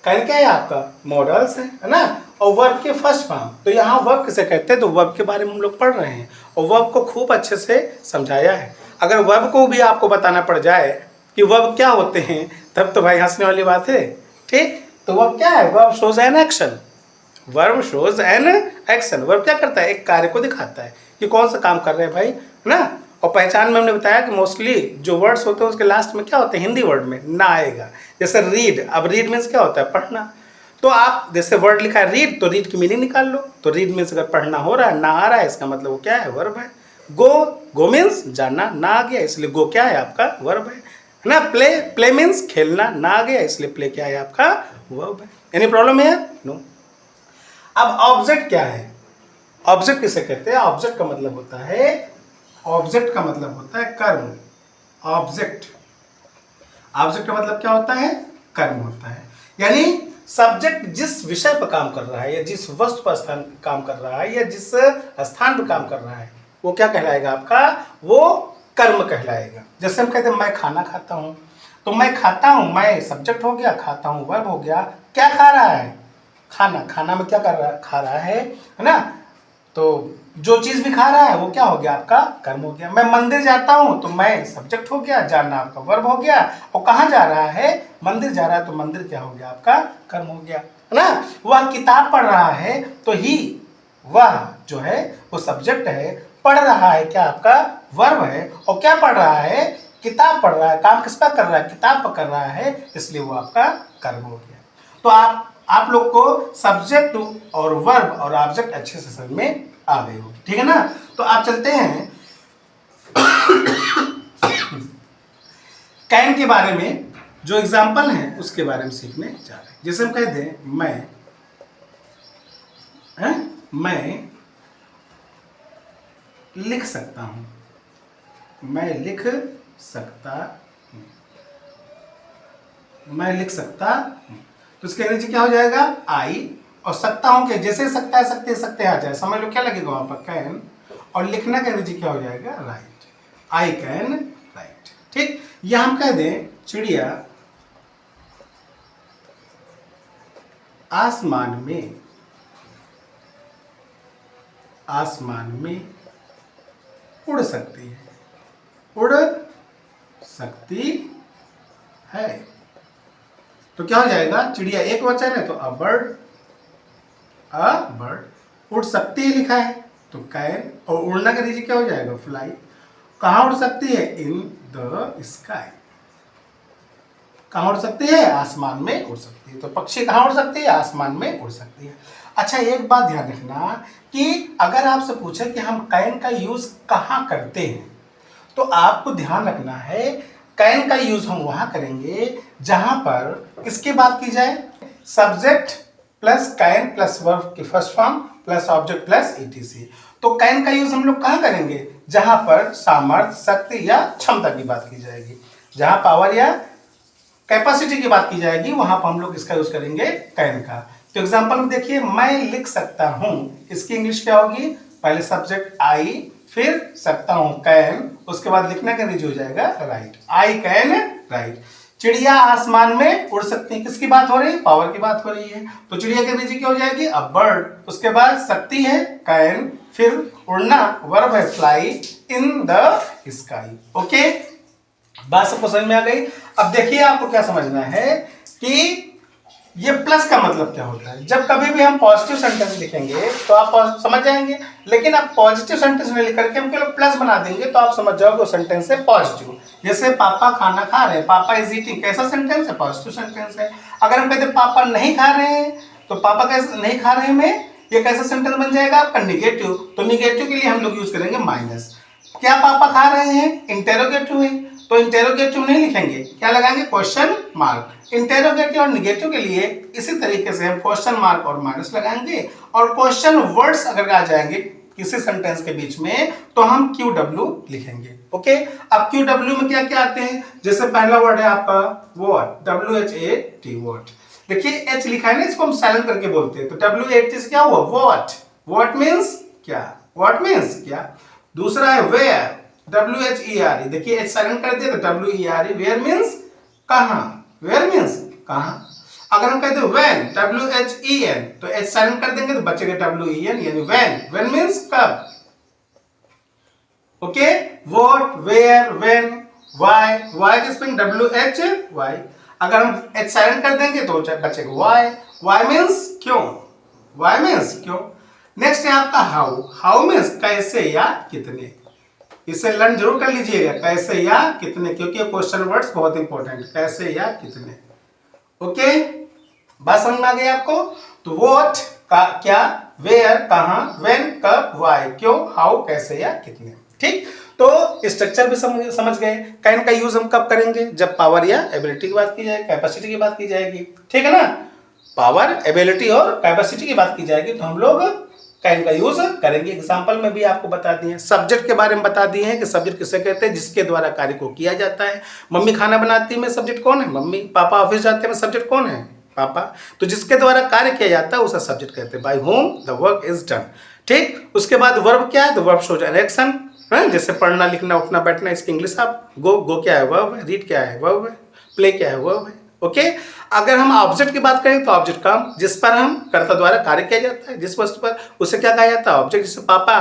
कैन क्या है आपका, मॉडल्स है ना। और वर्ब के फर्स्ट फॉर्म, तो यहाँ वर्ब किसे कहते हैं, तो वर्ब के बारे में हम लोग पढ़ रहे हैं और वर्ब को खूब अच्छे से समझाया है। अगर वर्ब को भी आपको बताना पड़ जाए कि वर्ब क्या होते हैं, तब तो भाई हंसने वाली बात है, ठीक। तो वर्ब क्या है, verb shows an action, verb shows an action. Verb क्या करता है, एक कार्य को दिखाता है कि कौन सा काम कर रहे हैं भाई, है ना। और पहचान में हमने बताया कि मोस्टली जो वर्ड्स होते हैं उसके लास्ट में क्या होते हैं, हिंदी वर्ड में ना आएगा। जैसे रीड, अब रीड मीन्स क्या होता है, पढ़ना। तो आप जैसे वर्ड लिखा है रीड, तो रीड की मीनिंग निकाल लो। तो रीड मीन्स अगर पढ़ना हो रहा है, ना आ रहा है, इसका मतलब वो क्या है, वर्ब है। गो, गो मीन्स जाना, ना आ गया इसलिए गो क्या है आपका, वर्ब है ना। प्ले, प्ले मीन्स खेलना, ना आ गया इसलिए प्ले क्या है आपका, वर्ब है। एनी प्रॉब्लम है, नो। अब ऑब्जेक्ट क्या है, ऑब्जेक्ट किसे कहते हैं, ऑब्जेक्ट का मतलब होता है, ऑब्जेक्ट का मतलब होता है कर्म। ऑब्जेक्ट, ऑब्जेक्ट का मतलब क्या होता है, कर्म होता है। यानी सब्जेक्ट जिस विषय पर काम कर रहा है या जिस वस्तु पर स्थान काम कर रहा है या जिस स्थान पर काम कर रहा है वो क्या कहलाएगा आपका, वो कर्म कहलाएगा। जैसे हम कहते हैं मैं खाना खाता हूं, तो मैं खाता हूं, मैं सब्जेक्ट हो गया, खाता हूं वर्ब हो गया। क्या खा रहा है, खाना, खाना में क्या कर रहा है, खा रहा है ना। तो जो चीज भी खा रहा है वो क्या हो गया आपका, कर्म हो गया। मैं मंदिर जाता हूं तो मैं सब्जेक्ट हो गया, जाना आपका वर्ब हो गया। और कहाँ जा रहा है, मंदिर जा रहा है, तो मंदिर क्या हो गया आपका, कर्म हो गया, है ना। वह किताब पढ़ रहा है तो ही, वह जो है वो सब्जेक्ट है, पढ़ रहा है क्या आपका, वर्ब है। और क्या पढ़ रहा है, किताब पढ़ रहा है। काम किस पर कर रहा है, किताब पर कर रहा है, इसलिए वो आपका कर्म हो गया। तो आप लोग को सब्जेक्ट और वर्ब और ऑब्जेक्ट अच्छे से समझ में आ गई होगी, ठीक है ना। तो आप चलते हैं कैन के बारे में, जो एग्जाम्पल है उसके बारे में सीखने जा रहे हैं। जैसे हम कहते हैं मैं लिख सकता हूं, मैं लिख सकता हूं, मैं लिख सकता हूं। तो इसका अंग्रेजी क्या हो जाएगा? आई। और सकता हूं के जैसे सकता है, सकते आ जाए, समझ लो क्या लगेगा वहां पर? कैन। और लिखना का अंग्रेजी क्या हो जाएगा? राइट। I can write. ठीक। या हम कह दें चिड़िया आसमान में उड़ सकती है, उड़ सकती है। तो क्या हो जाएगा? चिड़िया एक वचन है तो अ बर्ड, उड़ सकती है लिखा है तो कैन। और उड़ना का अंग्रेजी क्या हो जाएगा? फ्लाई। कहाँ उड़ सकती है? In the sky. कहाँ उड़ सकती है? आसमान में उड़ सकती है। तो पक्षी कहाँ उड़ सकती है? आसमान में उड़ सकती है। अच्छा, एक बात ध्यान रखना कि अगर आपसे पूछे कि हम कैन का यूज कहाँ करते हैं, तो आपको ध्यान रखना है कैन का यूज हम वहां करेंगे जहां पर किसकी बात की जाए? Subject plus can plus verb की first form plus object plus etc. तो कैन का यूज हम लोग कहां करेंगे? जहां पर सामर्थ्य, शक्ति या क्षमता की बात की जाएगी, जहां पावर या कैपेसिटी की बात की जाएगी, वहां पर हम लोग इसका यूज करेंगे कैन का। तो एग्जांपल में देखिए, मैं लिख सकता हूं, इसकी इंग्लिश क्या होगी? पहले सब्जेक्ट आई, फिर सकता हूं कैन, उसके बाद लिखना का अंग्रेजी हो जाएगा राइट। I can write. चिड़िया आसमान में उड़ सकती है, किसकी बात हो रही है? पावर की बात हो रही है। तो चिड़िया की अंग्रेजी क्या हो जाएगी? A bird. उसके बाद सकती है कैन, फिर उड़ना वर्ब है fly, in the sky. Okay, बात सबको समझ में आ गई? अब देखिए आपको क्या समझना है कि ये प्लस का मतलब क्या होता है। जब कभी भी हम पॉजिटिव सेंटेंस लिखेंगे तो आप समझ जाएंगे, लेकिन आप पॉजिटिव सेंटेंस नहीं लिख करके हम केवल प्लस बना देंगे तो आप समझ जाओगे वो सेंटेंस है पॉजिटिव। जैसे पापा खाना खा रहे हैं, पापा इज ईटिंग, कैसा सेंटेंस है? पॉजिटिव सेंटेंस है। अगर हम कहते पापा नहीं खा रहे हैं तो पापा कैसे नहीं खा रहे में ये कैसा सेंटेंस बन जाएगा आपका? निगेटिव। तो निगेटिव के लिए हम लोग यूज करेंगे माइनस। क्या पापा खा रहे हैं? इंटेरोगेटिव है, तो इंटेरोगेटिव नहीं लिखेंगे, क्या लगाएंगे? Question mark. इंटेरोगेटिव और निगेटिव के लिए इसी तरीके से हम क्वेश्चन मार्क और माइनस लगाएंगे। और क्वेश्चन वर्ड्स अगर आ जाएंगे किसी सेंटेंस के बीच में तो हम QW लिखेंगे। ओके, अब QW में क्या क्या आते हैं? जैसे पहला वर्ड है आपका व्हाट, WHAT व्हाट। देखिए H लिखा है ना, इसको हम साइलेंट करके बोलते हैं, तो WHAT से क्या हुआ? व्हाट। व्हाट मीन्स क्या? व्हाट मीन्स क्या। दूसरा है वेयर, WHERE। देखिए H साइलेंट कर दिया तो WERE, वेयर मीन्स कहां, वेयर मीन्स कहां। अगर हम कहते हैं व्हेन, WHEN, तो H साइलेंट कर देंगे तो बचेगा WEN, यानी व्हेन। व्हेन मीन्स कब। Okay, what, where, when, why. Why की स्पेलिंग WHY। अगर हम H साइलेंट कर देंगे तो बचेगा व्हाई। व्हाई मीन्स क्यों, व्हाई मीन्स क्यों। नेक्स्ट है आपका हाउ। हाउ मीन्स कैसे या कितने। इसे लर्न जरूर कर लीजिएगा, कैसे या कितने, क्योंकि क्वेश्चन वर्ड्स बहुत इंपॉर्टेंट, कैसे या कितने। ओके, बात समझ में आ गई आपको? तो व्हाट का क्या, वेयर कहां, व्हेन कब, व्हाई क्यों, हाउ कैसे या कितने। ठीक, तो स्ट्रक्चर भी समझ गए। कैन का यूज हम कब करेंगे? जब पावर या एबिलिटी की बात की जाएगी, कैपेसिटी की बात की जाएगी। ठीक है ना, पावर, एबिलिटी और कैपेसिटी की बात की जाएगी तो हम लोग कैन का यूज करेंगे। एग्जांपल में भी आपको बता दिए, सब्जेक्ट के बारे में बता दिए हैं कि सब्जेक्ट किसे कहते हैं? जिसके द्वारा कार्य को किया जाता है। मम्मी खाना बनाती है में सब्जेक्ट कौन है? मम्मी। पापा ऑफिस जाते हैं में सब्जेक्ट कौन है? पापा। तो जिसके द्वारा कार्य किया जाता है उसे सब्जेक्ट कहते हैं, by whom the work is done. ठीक, उसके बाद वर्ब क्या है? तो वर्ब शोज एन एक्शन, जैसे पढ़ना, लिखना, उठना, बैठना, इसकी इंग्लिश आप गो क्या है? वर्ब है। रीड क्या है? वर्ब है। प्ले क्या है? वर्ब है। ओके, अगर हम ऑब्जेक्ट की बात करें तो ऑब्जेक्ट काम जिस पर हम कर्ता द्वारा कार्य किया जाता है, जिस वस्तु पर, उसे क्या कहा जाता है? ऑब्जेक्ट। जैसे पापा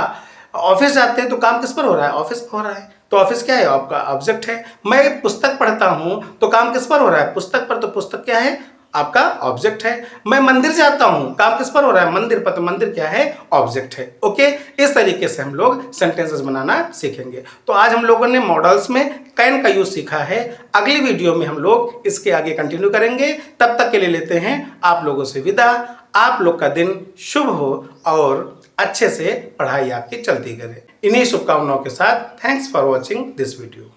ऑफिस जाते हैं तो काम किस पर हो रहा है? ऑफिस पर हो रहा है, तो ऑफिस क्या है? आपका ऑब्जेक्ट है। मैं पुस्तक पढ़ता हूं तो काम किस पर हो रहा है? पुस्तक पर, तो पुस्तक क्या है? आपका ऑब्जेक्ट है। मैं मंदिर जाता हूं, काम किस पर हो रहा है? मंदिर पर, तो मंदिर क्या है? ऑब्जेक्ट है। ओके, इस तरीके से हम लोग सेंटेंसेस बनाना सीखेंगे। तो आज हम लोगों ने मॉडल्स में कैन का यूज सीखा है। अगली वीडियो में हम लोग इसके आगे कंटिन्यू करेंगे। तब तक के लिए लेते हैं आप लोगों से विदा। आप लोग का दिन शुभ हो और अच्छे से पढ़ाई आपकी चलती करे। इन्हीं शुभकामनाओं के साथ thanks for watching this video.